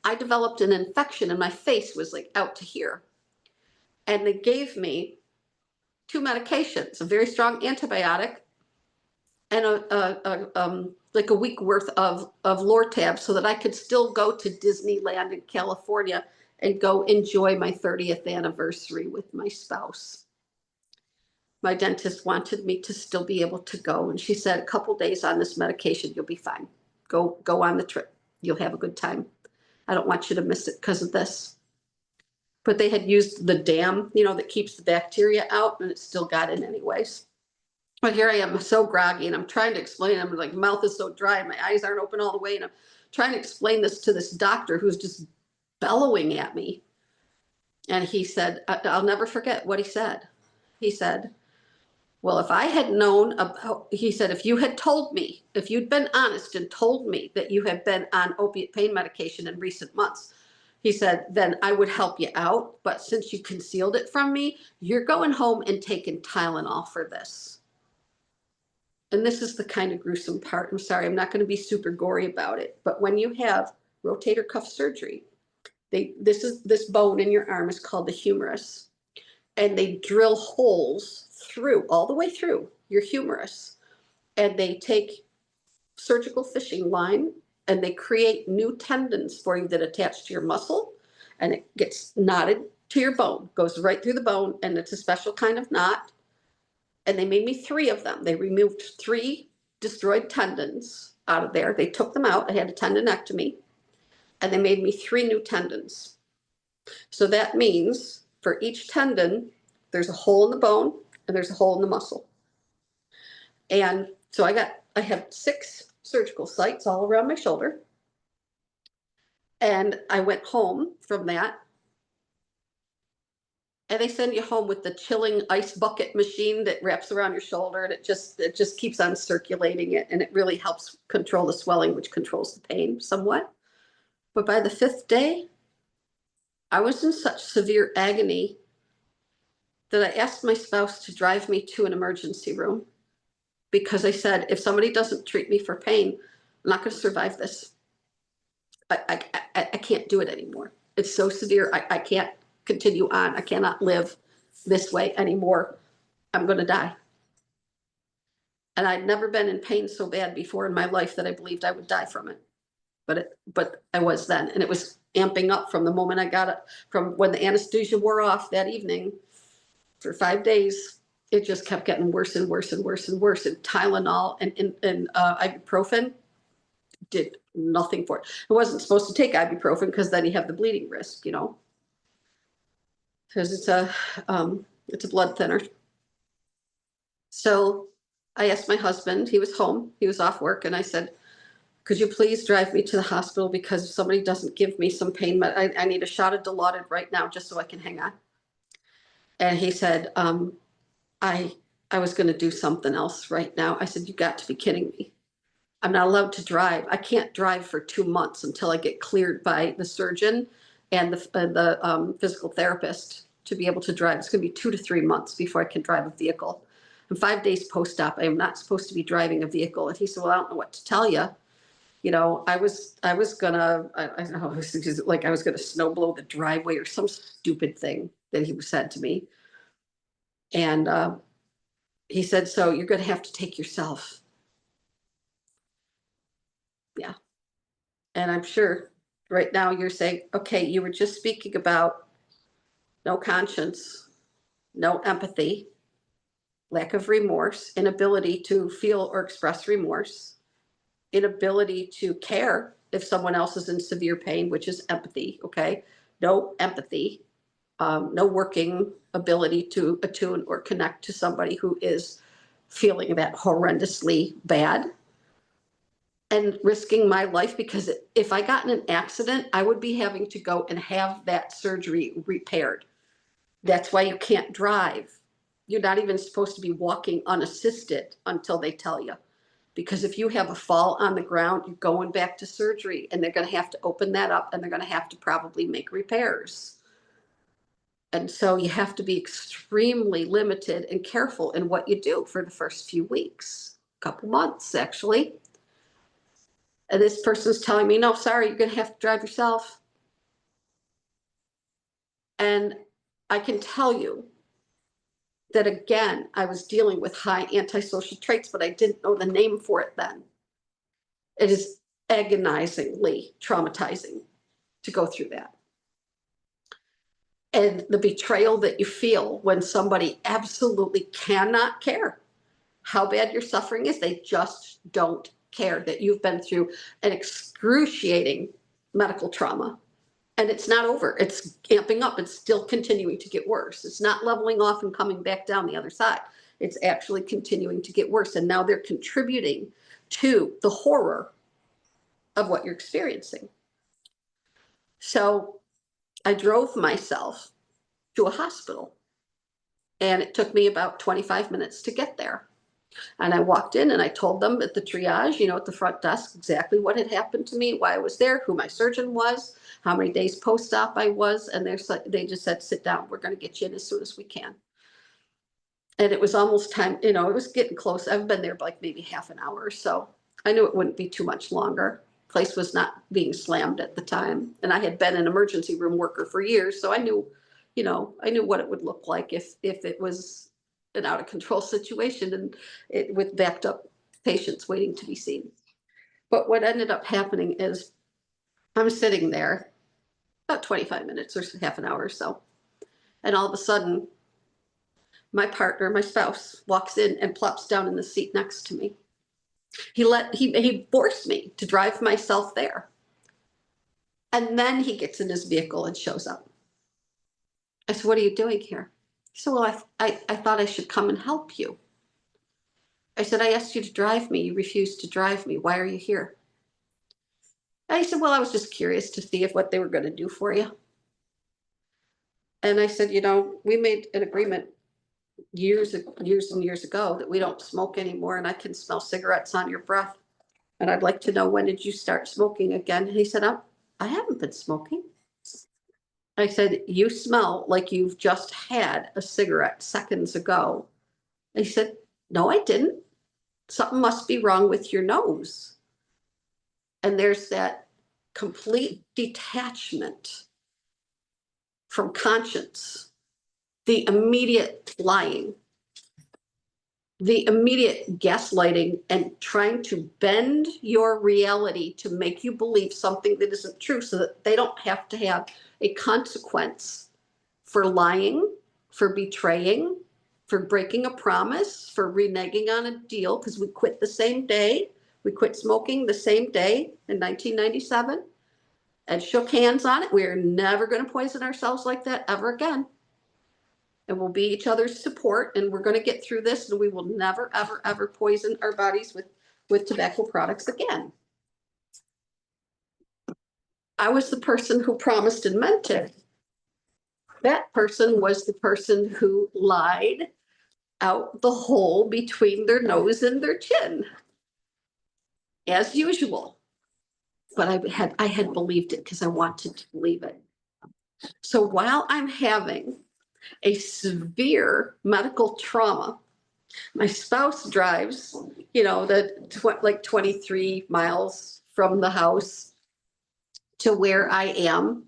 I developed an infection and my face was like out to here. And they gave me 2 medications, a very strong antibiotic and like a week worth of Lortab, so that I could still go to Disneyland in California and go enjoy my 30th anniversary with my spouse. My dentist wanted me to still be able to go. And she said, a couple days on this medication, you'll be fine. Go on the trip. You'll have a good time. I don't want you to miss it because of this. But they had used the dam, that keeps the bacteria out, and it still got in anyways. But here I am, so groggy, and I'm trying to explain. I'm like, mouth is so dry, and my eyes aren't open all the way, and I'm trying to explain this to this doctor who's just bellowing at me. And he said, I'll never forget what he said. He said, well, if I had known about, he said, if you had told me, if you'd been honest and told me that you had been on opiate pain medication in recent months, he said, then I would help you out. But since you concealed it from me, you're going home and taking Tylenol for this. And this is the kind of gruesome part. I'm sorry, I'm not going to be super gory about it. But when you have rotator cuff surgery, this bone in your arm is called the humerus. And they drill holes all the way through your humerus. And they take surgical fishing line and they create new tendons for you that attach to your muscle. And it gets knotted to your bone, goes right through the bone. And it's a special kind of knot. And they made me 3 of them. They removed 3 destroyed tendons out of there. They took them out. I had a tendinectomy. And they made me 3 new tendons. So that means for each tendon, there's a hole in the bone and there's a hole in the muscle. And so I have 6 surgical sites all around my shoulder. And I went home from that. And they send you home with the chilling ice bucket machine that wraps around your shoulder, and it just keeps on circulating it, and it really helps control the swelling, which controls the pain somewhat. But by the 5th day, I was in such severe agony that I asked my spouse to drive me to an emergency room, because I said, if somebody doesn't treat me for pain, I'm not going to survive this. I can't do it anymore. It's so severe. I can't continue on. I cannot live this way anymore. I'm going to die. And I'd never been in pain so bad before in my life that I believed I would die from it. But I was then, and it was amping up from the moment I got it, from when the anesthesia wore off that evening. For 5 days, it just kept getting worse and worse and worse and worse. And Tylenol and ibuprofen did nothing for it. I wasn't supposed to take ibuprofen because then you have the bleeding risk, because it's a blood thinner. So I asked my husband, he was home, he was off work, and I said, could you please drive me to the hospital, because if somebody doesn't give me some pain, I need a shot of Dilaudid right now just so I can hang on. And he said, I was going to do something else right now. I said, you got to be kidding me. I'm not allowed to drive. I can't drive for 2 months until I get cleared by the surgeon and the physical therapist to be able to drive. It's going to be 2 to 3 months before I can drive a vehicle. And 5 days post-op, I am not supposed to be driving a vehicle. And he said, well, I don't know what to tell you. You know, I was gonna, I don't know, it was like I was gonna snow blow the driveway or some stupid thing that he said to me. And he said, so you're gonna have to take yourself. Yeah. And I'm sure right now you're saying, okay, you were just speaking about no conscience, no empathy, lack of remorse, inability to feel or express remorse, inability to care if someone else is in severe pain, which is empathy, okay? No empathy, no working ability to attune or connect to somebody who is feeling that horrendously bad, and risking my life, because if I got in an accident, I would be having to go and have that surgery repaired. That's why you can't drive. You're not even supposed to be walking unassisted until they tell you. Because if you have a fall on the ground, you're going back to surgery, and they're going to have to open that up, and they're going to have to probably make repairs. And so you have to be extremely limited and careful in what you do for the first few weeks, couple months actually. And this person's telling me, no, sorry, you're going to have to drive yourself. And I can tell you that, again, I was dealing with high antisocial traits, but I didn't know the name for it then. It is agonizingly traumatizing to go through that. And the betrayal that you feel when somebody absolutely cannot care how bad your suffering is. They just don't care that you've been through an excruciating medical trauma. And it's not over. It's amping up. It's still continuing to get worse. It's not leveling off and coming back down the other side. It's actually continuing to get worse. And now they're contributing to the horror of what you're experiencing. So I drove myself to a hospital, and it took me about 25 minutes to get there. And I walked in and I told them at the triage, you know, at the front desk, exactly what had happened to me, why I was there, who my surgeon was, how many days post-op I was. And they just said, sit down, we're going to get you in as soon as we can. And it was almost time, you know, it was getting close. I've been there like maybe half an hour or so. I knew it wouldn't be too much longer. Place was not being slammed at the time. And I had been an emergency room worker for years. So I knew, you know, I knew what it would look like if it was an out of control situation and with backed up patients waiting to be seen. But what ended up happening is I'm sitting there about 25 minutes or half an hour or so. And all of a sudden, my partner, my spouse, walks in and plops down in the seat next to me. He forced me to drive myself there. And then he gets in his vehicle and shows up. I said, what are you doing here? He said, well, I thought I should come and help you. I said, I asked you to drive me. You refused to drive me. Why are you here? And he said, well, I was just curious to see what they were going to do for you. And I said, you know, we made an agreement years and years ago that we don't smoke anymore, and I can smell cigarettes on your breath. And I'd like to know, when did you start smoking again? And he said, I haven't been smoking. I said, you smell like you've just had a cigarette seconds ago. And he said, no, I didn't. Something must be wrong with your nose. And there's that complete detachment from conscience, the immediate lying, the immediate gaslighting, and trying to bend your reality to make you believe something that isn't true so that they don't have to have a consequence for lying, for betraying, for breaking a promise, for reneging on a deal, because we quit the same day. We quit smoking the same day in 1997 and shook hands on it. We are never going to poison ourselves like that ever again. And we'll be each other's support, and we're going to get through this, and we will never, ever, ever poison our bodies with tobacco products again. I was the person who promised and meant it. That person was the person who lied out the hole between their nose and their chin, as usual. But I had believed it because I wanted to believe it. So while I'm having a severe medical trauma, my spouse drives, like 23 miles from the house to where I am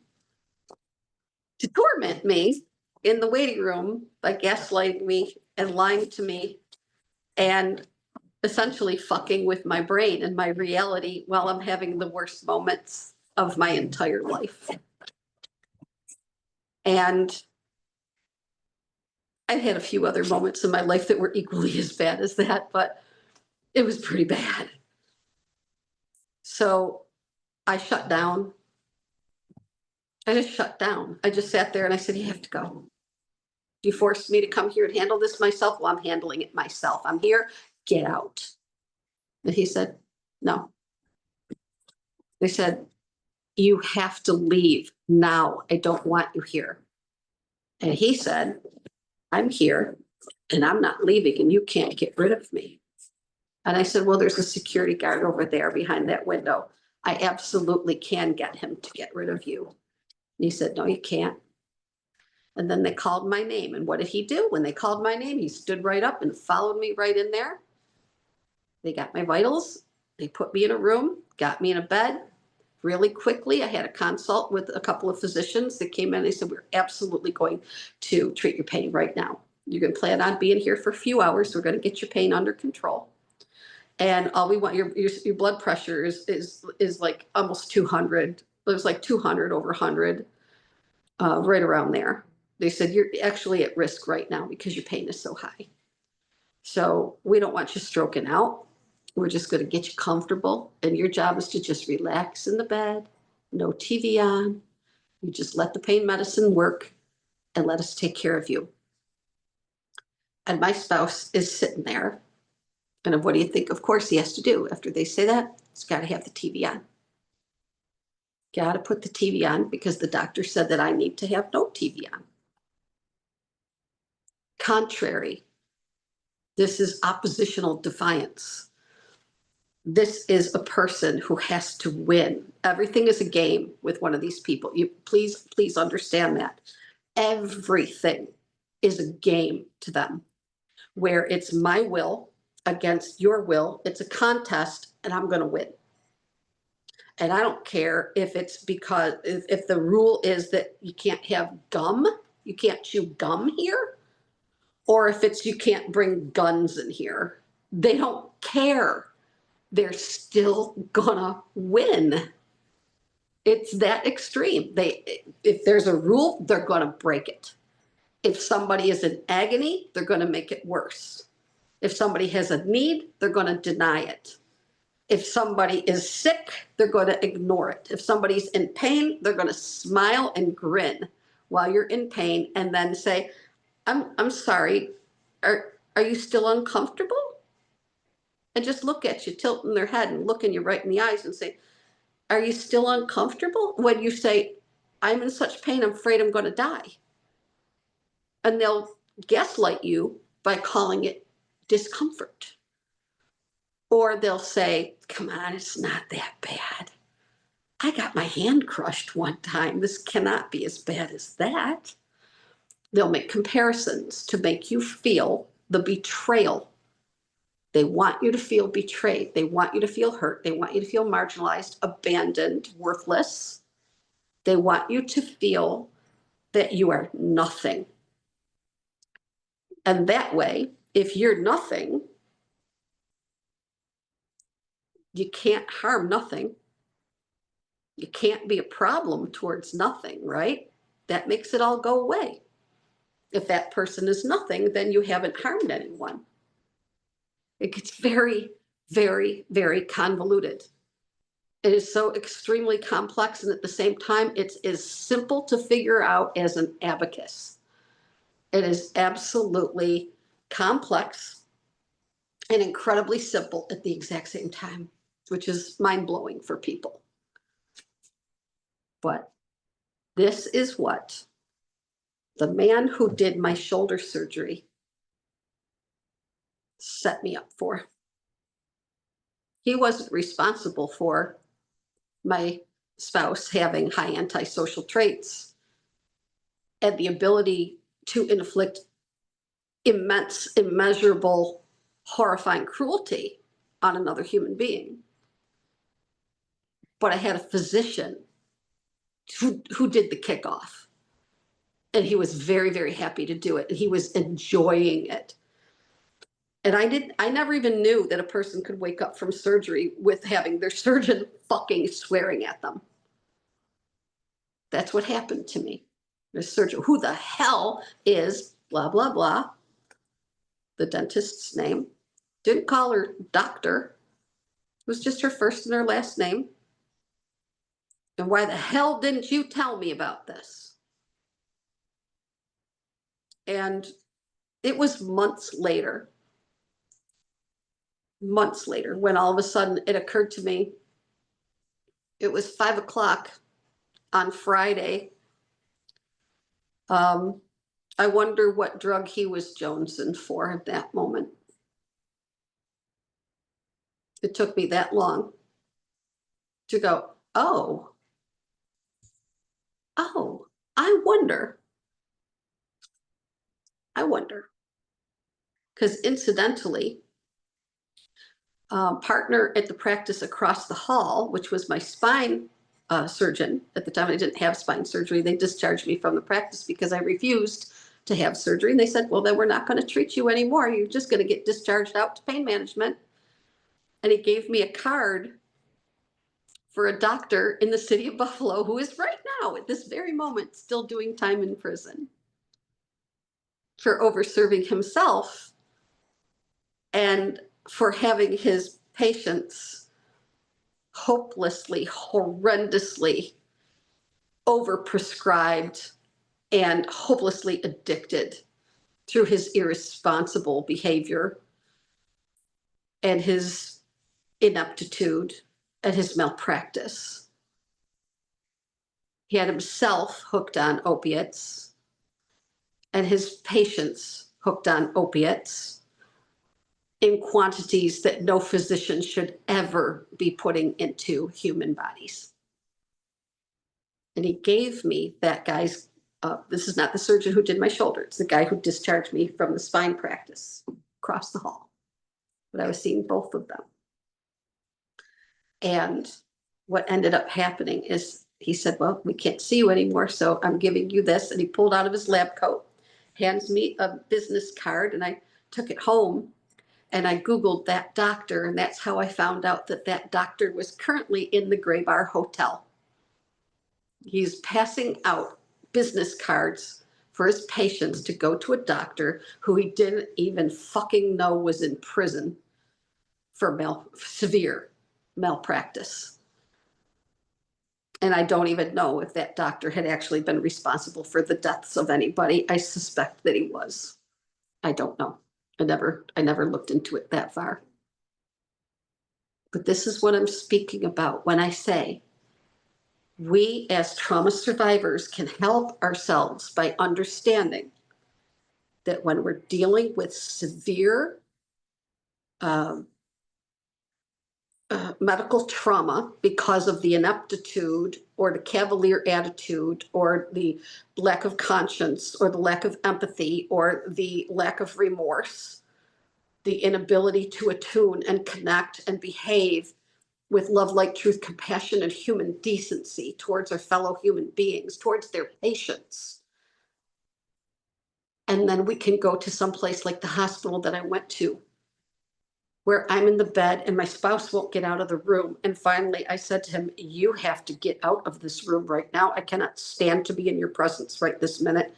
to torment me in the waiting room by gaslighting me and lying to me and essentially fucking with my brain and my reality while I'm having the worst moments of my entire life. And I've had a few other moments in my life that were equally as bad as that, but it was pretty bad. So I shut down. I just shut down. I just sat there and I said, you have to go. You forced me to come here and handle this myself. Well, I'm handling it myself. I'm here. Get out. And he said, no. They said, you have to leave now. I don't want you here. And he said, I'm here and I'm not leaving and you can't get rid of me. And I said, well, there's a security guard over there behind that window. I absolutely can get him to get rid of you. And he said, no, you can't. And then they called my name. And what did he do? When they called my name, he stood right up and followed me right in there. They got my vitals. They put me in a room, got me in a bed really quickly. I had a consult with a couple of physicians that came in. They said, we're absolutely going to treat your pain right now. You're going to plan on being here for a few hours. We're going to get your pain under control. And all we want, your blood pressure is like almost 200. It was like 200 over 100, right around there. They said, you're actually at risk right now because your pain is so high. So we don't want you stroking out. We're just going to get you comfortable. And your job is to just relax in the bed, no TV on. You just let the pain medicine work and let us take care of you. And my spouse is sitting there. And what do you think? Of course, he has to do after they say that. He's got to have the TV on. Got to put the TV on because the doctor said that I need to have no TV on. Contrary. This is oppositional defiance. This is a person who has to win. Everything is a game with one of these people. You please understand that. Everything is a game to them, where it's my will against your will. It's a contest, and I'm going to win. And I don't care if it's because if the rule is that you can't have gum, you can't chew gum here, or if it's you can't bring guns in here. They don't care. They're still gonna win. It's that extreme. If there's a rule, they're gonna break it. If somebody is in agony, they're gonna make it worse. If somebody has a need, they're gonna deny it. If somebody is sick, they're gonna ignore it. If somebody's in pain, they're gonna smile and grin while you're in pain and then say, I'm sorry, are you still uncomfortable? And just look at you, tilting their head and looking you right in the eyes and say, are you still uncomfortable? When you say, I'm in such pain, I'm afraid I'm going to die. And they'll gaslight you by calling it discomfort. Or they'll say, come on, it's not that bad. I got my hand crushed one time. This cannot be as bad as that. They'll make comparisons to make you feel the betrayal. They want you to feel betrayed. They want you to feel hurt. They want you to feel marginalized, abandoned, worthless. They want you to feel that you are nothing. And that way, if you're nothing, you can't harm nothing. You can't be a problem towards nothing, right? That makes it all go away. If that person is nothing, then you haven't harmed anyone. It gets very, very, very convoluted. It is so extremely complex, and at the same time, it's as simple to figure out as an abacus. It is absolutely complex and incredibly simple at the exact same time, which is mind-blowing for people. But this is what the man who did my shoulder surgery set me up for. He wasn't responsible for my spouse having high antisocial traits. and the ability to inflict immense, immeasurable, horrifying cruelty on another human being. But I had a physician who did the kickoff. And he was very, very happy to do it. And he was enjoying it. And I never even knew that a person could wake up from surgery with having their surgeon fucking swearing at them. That's what happened to me. The surgeon, who the hell is blah, blah, blah, the dentist's name, didn't call her doctor. It was just her first and her last name. And why the hell didn't you tell me about this? And it was months later, when all of a sudden it occurred to me. It was 5 o'clock on Friday. I wonder what drug he was jonesing for at that moment. It took me that long to go, oh, I wonder. Because incidentally, partner at the practice across the hall, which was my spine surgeon. At the time, I didn't have spine surgery. They discharged me from the practice because I refused to have surgery. And they said, well, then we're not going to treat you anymore. You're just going to get discharged out to pain management. And he gave me a card for a doctor in the city of Buffalo who is right now, at this very moment, still doing time in prison for over-serving himself and for having his patients hopelessly, horrendously overprescribed and hopelessly addicted through his irresponsible behavior and his ineptitude and his malpractice. He had himself hooked on opiates and his patients hooked on opiates in quantities that no physician should ever be putting into human bodies. And he gave me that guy's, this is not the surgeon who did my shoulder, it's the guy who discharged me from the spine practice across the hall. But I was seeing both of them. And what ended up happening is he said, well, we can't see you anymore, so I'm giving you this. And he pulled out of his lab coat, hands me a business card, and I took it home and I Googled that doctor, and that's how I found out that that doctor was currently in the Gray Bar Hotel. He's passing out business cards for his patients to go to a doctor who he didn't even fucking know was in prison for severe malpractice. And I don't even know if that doctor had actually been responsible for the deaths of anybody. I suspect that he was. I don't know. I never looked into it that far. But this is what I'm speaking about when I say we as trauma survivors can help ourselves by understanding that when we're dealing with severe medical trauma because of the ineptitude or the cavalier attitude or the lack of conscience or the lack of empathy or the lack of remorse, the inability to attune and connect and behave with love, light, truth, compassion, and human decency towards our fellow human beings, towards their patients. And then we can go to some place like the hospital that I went to, where I'm in the bed and my spouse won't get out of the room. And finally I said to him, you have to get out of this room right now. I cannot stand to be in your presence right this minute.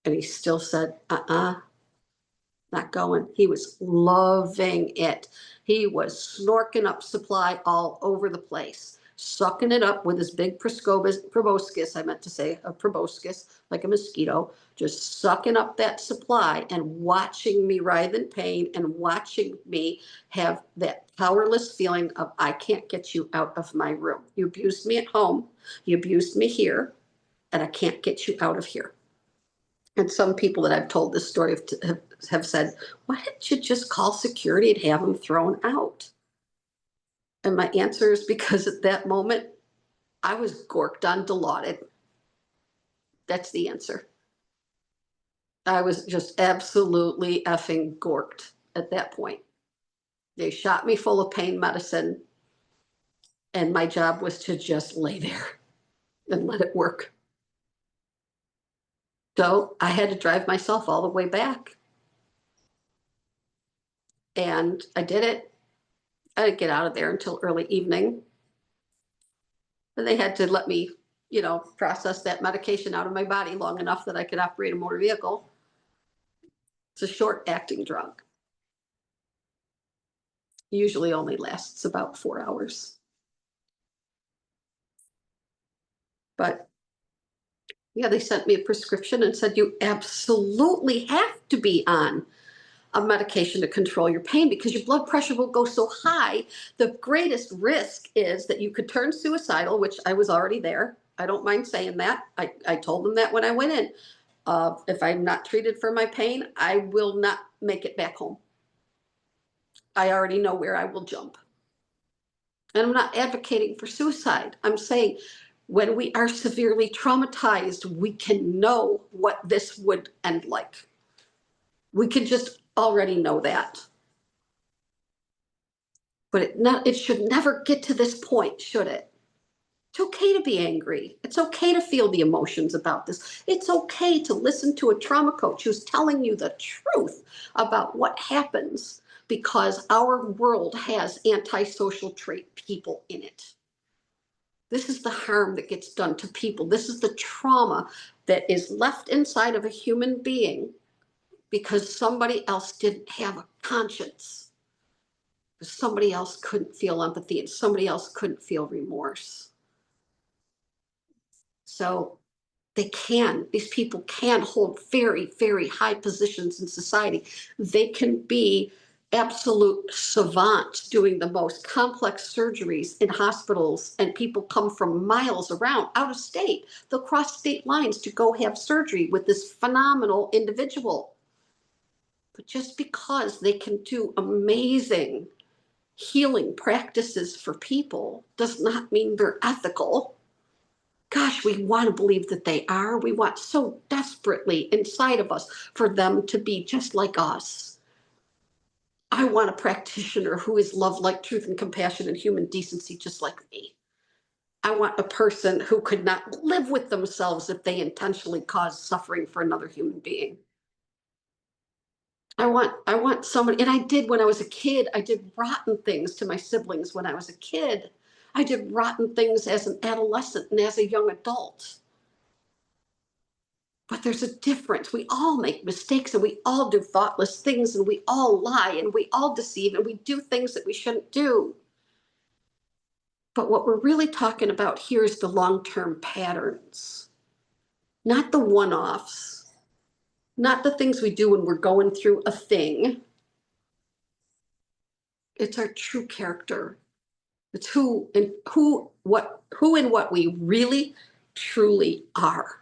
And he still said, not going. He was loving it. He was snorking up supply all over the place, sucking it up with his big proboscis. I meant to say a proboscis, like a mosquito, just sucking up that supply and watching me writhe in pain and watching me have that powerless feeling of, I can't get you out of my room. You abused me at home. You abused me here, and I can't get you out of here. And some people that I've told this story have said, why didn't you just call security and have him thrown out? And my answer is because at that moment, I was gorked on, dilaudid. That's the answer. I was just absolutely effing gorked at that point. They shot me full of pain medicine, and my job was to just lay there and let it work. So I had to drive myself all the way back. And I did it. I didn't get out of there until early evening. And they had to let me, process that medication out of my body long enough that I could operate a motor vehicle. It's a short-acting drug. Usually only lasts about 4 hours. But yeah, they sent me a prescription and said, you absolutely have to be on a medication to control your pain because your blood pressure will go so high. The greatest risk is that you could turn suicidal, which I was already there. I don't mind saying that. I told them that when I went in. If I'm not treated for my pain, I will not make it back home. I already know where I will jump. And I'm not advocating for suicide. I'm saying when we are severely traumatized, we can know what this would end like. We can just already know that. But it should never get to this point, should it? It's okay to be angry. It's okay to feel the emotions about this. It's okay to listen to a trauma coach who's telling you the truth about what happens because our world has antisocial trait people in it. This is the harm that gets done to people. This is the trauma that is left inside of a human being because somebody else didn't have a conscience. Somebody else couldn't feel empathy and somebody else couldn't feel remorse. So these people can hold very, very high positions in society. They can be absolute savants doing the most complex surgeries in hospitals, and people come from miles around, out of state. They'll cross state lines to go have surgery with this phenomenal individual. But just because they can do amazing healing practices for people does not mean they're ethical. Gosh, we want to believe that they are. We want so desperately inside of us for them to be just like us. I want a practitioner who is love, light, truth, and compassion and human decency just like me. I want a person who could not live with themselves if they intentionally caused suffering for another human being. I want somebody, and I did when I was a kid. I did rotten things to my siblings when I was a kid. I did rotten things as an adolescent and as a young adult. But there's a difference. We all make mistakes and we all do thoughtless things and we all lie and we all deceive and we do things that we shouldn't do. But what we're really talking about here is the long-term patterns, not the one-offs, not the things we do when we're going through a thing. It's our true character. It's who and what we really, truly are.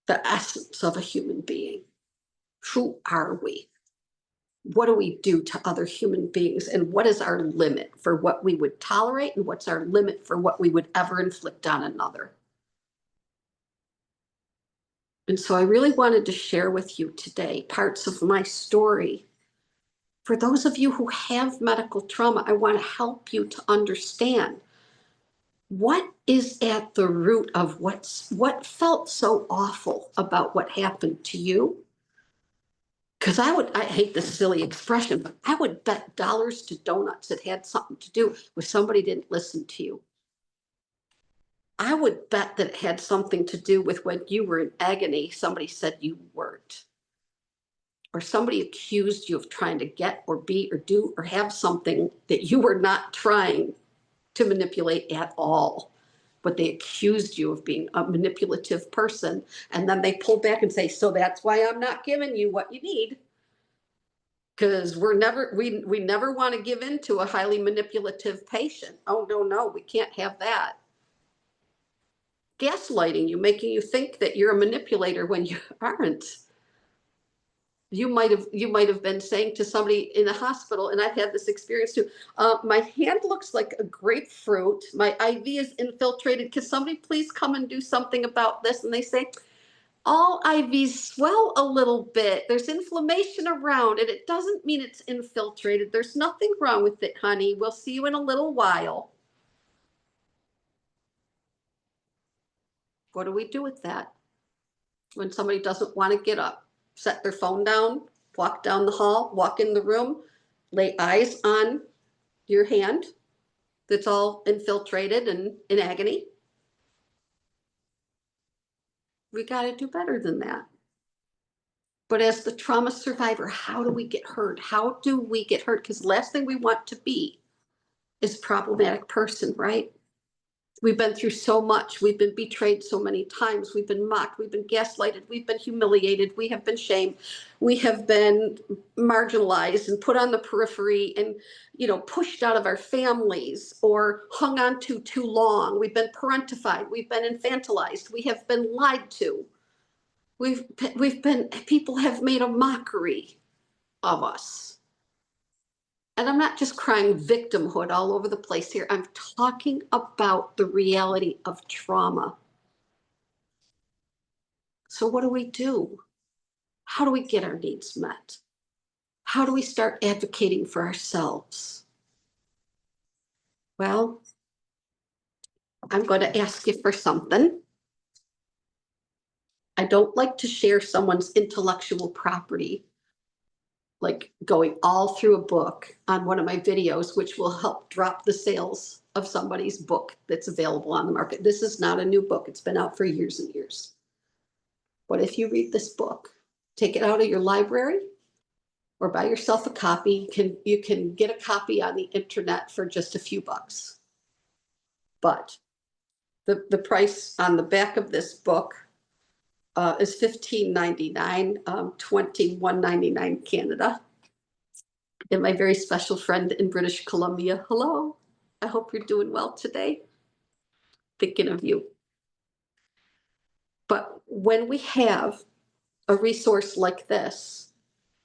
The essence of a human being. Who are we? What do we do to other human beings? And what is our limit for what we would tolerate? And what's our limit for what we would ever inflict on another? And so I really wanted to share with you today parts of my story. For those of you who have medical trauma, I want to help you to understand what is at the root of what felt so awful about what happened to you. Because I hate this silly expression, but I would bet dollars to donuts it had something to do with somebody didn't listen to you. I would bet that it had something to do with when you were in agony, somebody said you weren't. Or somebody accused you of trying to get or be or do or have something that you were not trying to manipulate at all. But they accused you of being a manipulative person. And then they pull back and say, so that's why I'm not giving you what you need. Because we never want to give in to a highly manipulative patient. Oh, no, we can't have that. Gaslighting you, making you think that you're a manipulator when you aren't. You might have been saying to somebody in a hospital, and I've had this experience too. My hand looks like a grapefruit. My IV is infiltrated. Can somebody please come and do something about this? And they say, all IVs swell a little bit. There's inflammation around it. It doesn't mean it's infiltrated. There's nothing wrong with it, honey. We'll see you in a little while. What do we do with that? When somebody doesn't want to get up, set their phone down, walk down the hall, walk in the room, lay eyes on your hand that's all infiltrated and in agony. We got to do better than that. But as the trauma survivor, how do we get hurt? How do we get hurt? Because the last thing we want to be is a problematic person, right? We've been through so much. We've been betrayed so many times. We've been mocked. We've been gaslighted. We've been humiliated. We have been shamed. We have been marginalized and put on the periphery and, pushed out of our families or hung on to too long. We've been parentified. We've been infantilized. We have been lied to. People have made a mockery of us. And I'm not just crying victimhood all over the place here. I'm talking about the reality of trauma. So what do we do? How do we get our needs met? How do we start advocating for ourselves? Well, I'm going to ask you for something. I don't like to share someone's intellectual property, like going all through a book on one of my videos, which will help drop the sales of somebody's book that's available on the market. This is not a new book. It's been out for years and years. But if you read this book, take it out of your library or buy yourself a copy. You can get a copy on the internet for just a few bucks. But the price on the back of this book is $15.99, $21.99 Canada. And my very special friend in British Columbia, hello. I hope you're doing well today. Thinking of you. But when we have a resource like this,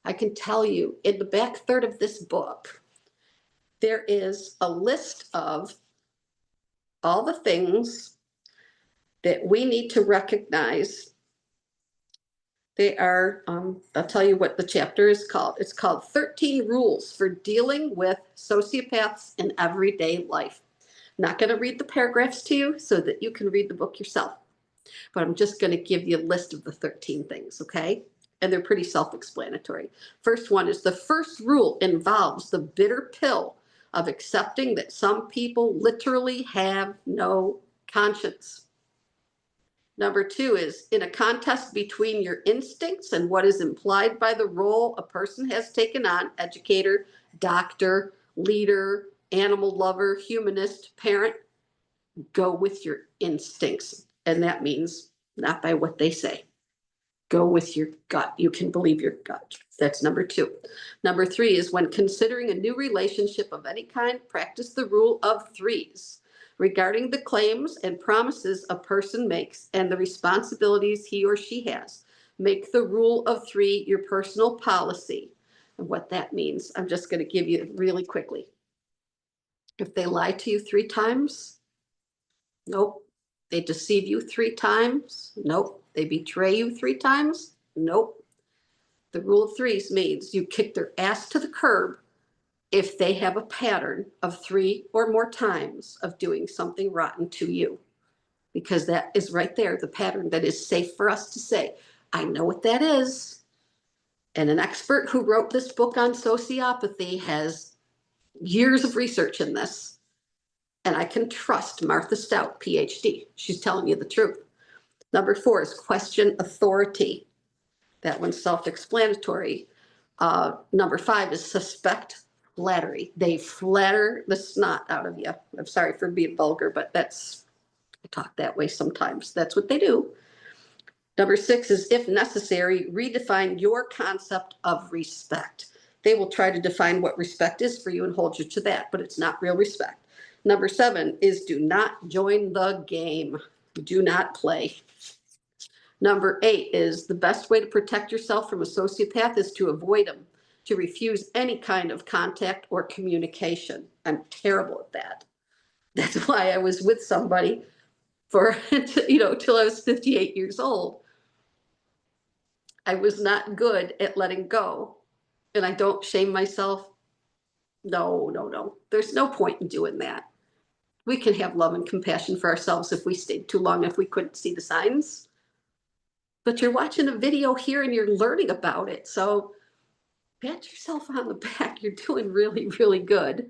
I can tell you in the back third of this book, there is a list of all the things that we need to recognize. They are, I'll tell you what the chapter is called. It's called 13 Rules for Dealing with Sociopaths in Everyday Life. I'm not going to read the paragraphs to you so that you can read the book yourself, but I'm just going to give you a list of the 13 things, okay? And they're pretty self-explanatory. First one is the first rule involves the bitter pill of accepting that some people literally have no conscience. Number two is in a contest between your instincts and what is implied by the role a person has taken on, educator, doctor, leader, animal lover, humanist, parent, go with your instincts. And that means not by what they say. Go with your gut. You can believe your gut. That's number two. Number three is when considering a new relationship of any kind, practice the rule of threes. Regarding the claims and promises a person makes and the responsibilities he or she has. Make the rule of three your personal policy. And what that means, I'm just going to give you really quickly. If they lie to you 3 times, nope. They deceive you 3 times, nope. They betray you 3 times, nope. The rule of threes means you kick their ass to the curb if they have a pattern of 3 or more times of doing something rotten to you, because that is right there, the pattern that is safe for us to say, I know what that is. And an expert who wrote this book on sociopathy has years of research in this. And I can trust Martha Stout, PhD. She's telling you the truth. Number 4 is question authority. That one's self-explanatory. Number 5 is suspect flattery. They flatter the snot out of you. I'm sorry for being vulgar, but I talk that way sometimes. That's what they do. Number 6 is, if necessary, redefine your concept of respect. They will try to define what respect is for you and hold you to that, but it's not real respect. Number 7 is do not join the game. Do not play. Number 8 is the best way to protect yourself from a sociopath is to avoid them, to refuse any kind of contact or communication. I'm terrible at that. That's why I was with somebody for, till I was 58 years old. I was not good at letting go. And I don't shame myself. No. There's no point in doing that. We can have love and compassion for ourselves if we stayed too long, if we couldn't see the signs. But you're watching a video here and you're learning about it. So pat yourself on the back. You're doing really, really good.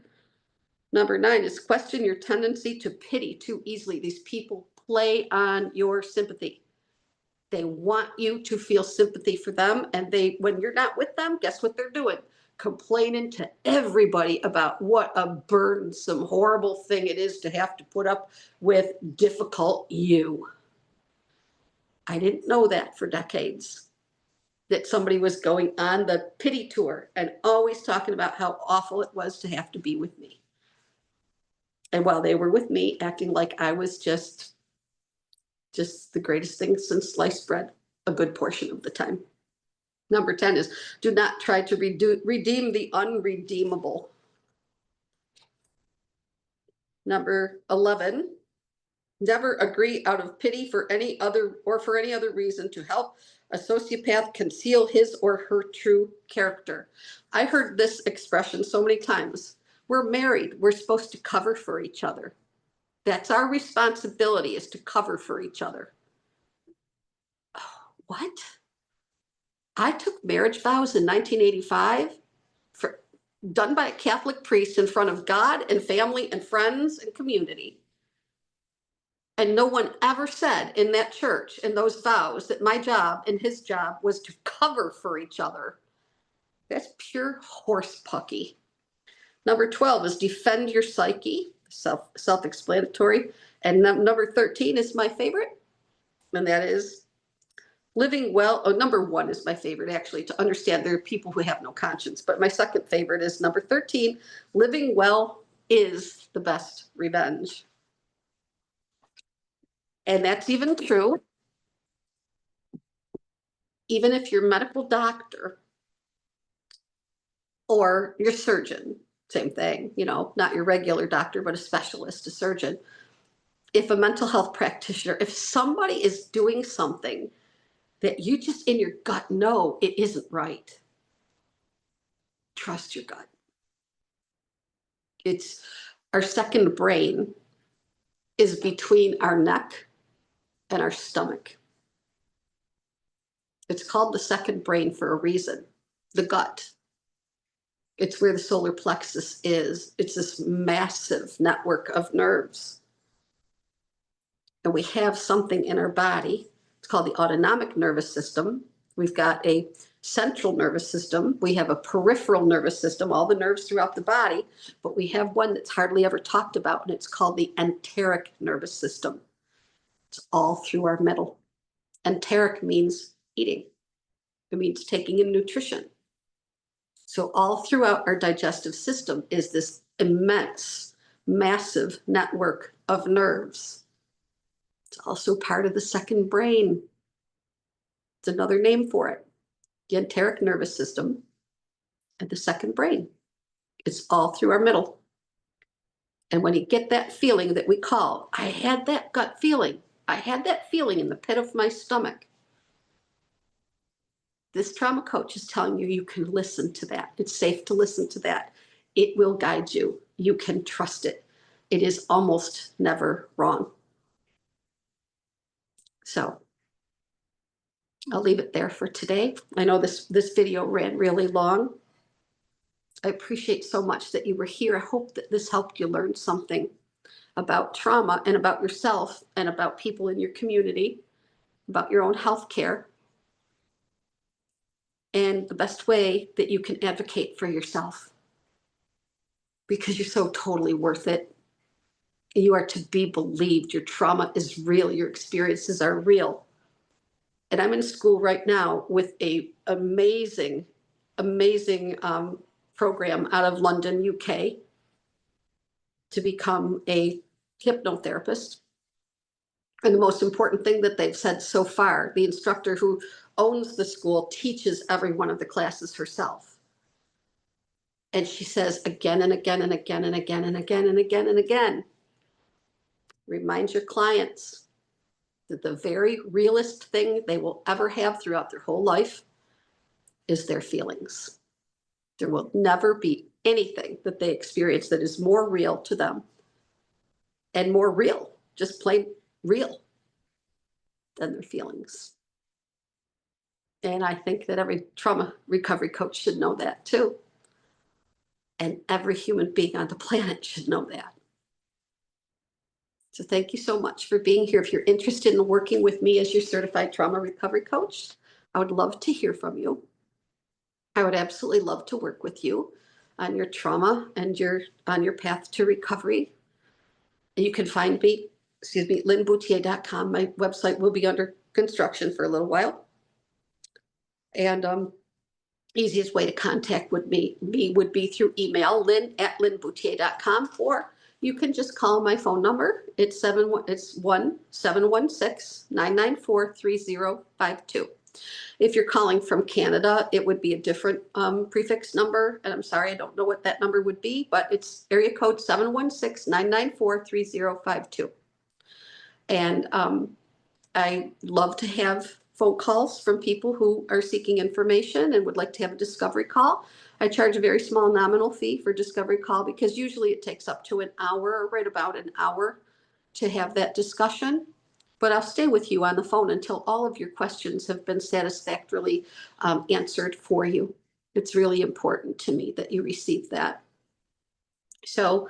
Number 9 is question your tendency to pity too easily. These people play on your sympathy. They want you to feel sympathy for them. And when you're not with them, guess what they're doing? Complaining to everybody about what a burdensome, horrible thing it is to have to put up with difficult you. I didn't know that for decades, that somebody was going on the pity tour and always talking about how awful it was to have to be with me. And while they were with me, acting like I was just the greatest thing since sliced bread a good portion of the time. Number 10 is do not try to redeem the unredeemable. Number 11, never agree out of pity for any other reason to help a sociopath conceal his or her true character. I heard this expression so many times. We're married. We're supposed to cover for each other. That's our responsibility, is to cover for each other. Oh, what? I took marriage vows in 1985 done by a Catholic priest in front of God and family and friends and community. And no one ever said in that church, in those vows, that my job and his job was to cover for each other. That's pure horse pucky. Number 12 is defend your psyche, self-explanatory. And number 13 is my favorite, and that is living well. Oh, number 1 is my favorite, actually, to understand there are people who have no conscience. But my second favorite is number 13, living well is the best revenge. And that's even true, even if your medical doctor or your surgeon, same thing, not your regular doctor, but a specialist, a surgeon. If a mental health practitioner, if somebody is doing something that you just in your gut know it isn't right, trust your gut. It's our second brain is between our neck and our stomach. It's called the second brain for a reason, the gut. It's where the solar plexus is. It's this massive network of nerves. And we have something in our body. It's called the autonomic nervous system. We've got a central nervous system. We have a peripheral nervous system, all the nerves throughout the body, but we have one that's hardly ever talked about, and it's called the enteric nervous system. It's all through our middle. Enteric means eating. It means taking in nutrition. So all throughout our digestive system is this immense, massive network of nerves. It's also part of the second brain. It's another name for it. The enteric nervous system and the second brain. It's all through our middle. And when you get that feeling that we call, I had that gut feeling. I had that feeling in the pit of my stomach. This trauma coach is telling you can listen to that. It's safe to listen to that. It will guide you. You can trust it. It is almost never wrong. So I'll leave it there for today. I know this video ran really long. I appreciate so much that you were here. I hope that this helped you learn something about trauma and about yourself and about people in your community, about your own health care, and the best way that you can advocate for yourself, because you're so totally worth it. You are to be believed. Your trauma is real. Your experiences are real. And I'm in school right now with an amazing program out of London, UK, to become a hypnotherapist. And the most important thing that they've said so far, the instructor who owns the school teaches every one of the classes herself. And she says again and again and again and again and again and again and again, remind your clients that the very realest thing they will ever have throughout their whole life is their feelings. There will never be anything that they experience that is more real to them and more real, just plain real, than their feelings. And I think that every trauma recovery coach should know that too. And every human being on the planet should know that. So thank you so much for being here. If you're interested in working with me as your certified trauma recovery coach, I would love to hear from you. I would absolutely love to work with you on your trauma and on your path to recovery. And you can find me, linbouthillier.com. My website will be under construction for a little while. And easiest way to contact me would be through email, lin@linbouthillier.com, or you can just call my phone number. It's 1-716-994-3052. If you're calling from Canada, it would be a different prefix number. And I'm sorry, I don't know what that number would be, but it's area code 716-994-3052. And I love to have phone calls from people who are seeking information and would like to have a discovery call. I charge a very small nominal fee for discovery call because usually it takes up to an hour, or right about an hour, to have that discussion. But I'll stay with you on the phone until all of your questions have been satisfactorily answered for you. It's really important to me that you receive that. So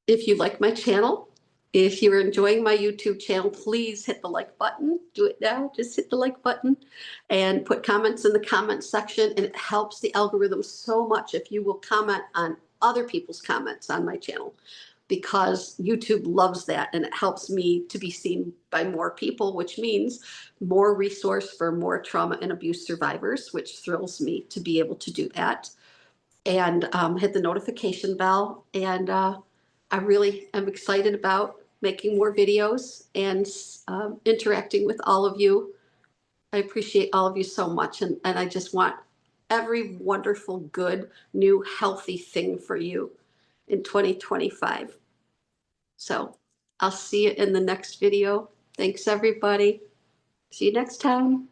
if you like my channel, if you're enjoying my YouTube channel, please hit the like button. Do it now. Just hit the like button and put comments in the comments section. And it helps the algorithm so much if you will comment on other people's comments on my channel, because YouTube loves that, and it helps me to be seen by more people, which means more resource for more trauma and abuse survivors, which thrills me to be able to do that. And hit the notification bell. And I really am excited about making more videos and interacting with all of you. I appreciate all of you so much. And I just want every wonderful, good, new, healthy thing for you in 2025. So I'll see you in the next video. Thanks, everybody. See you next time.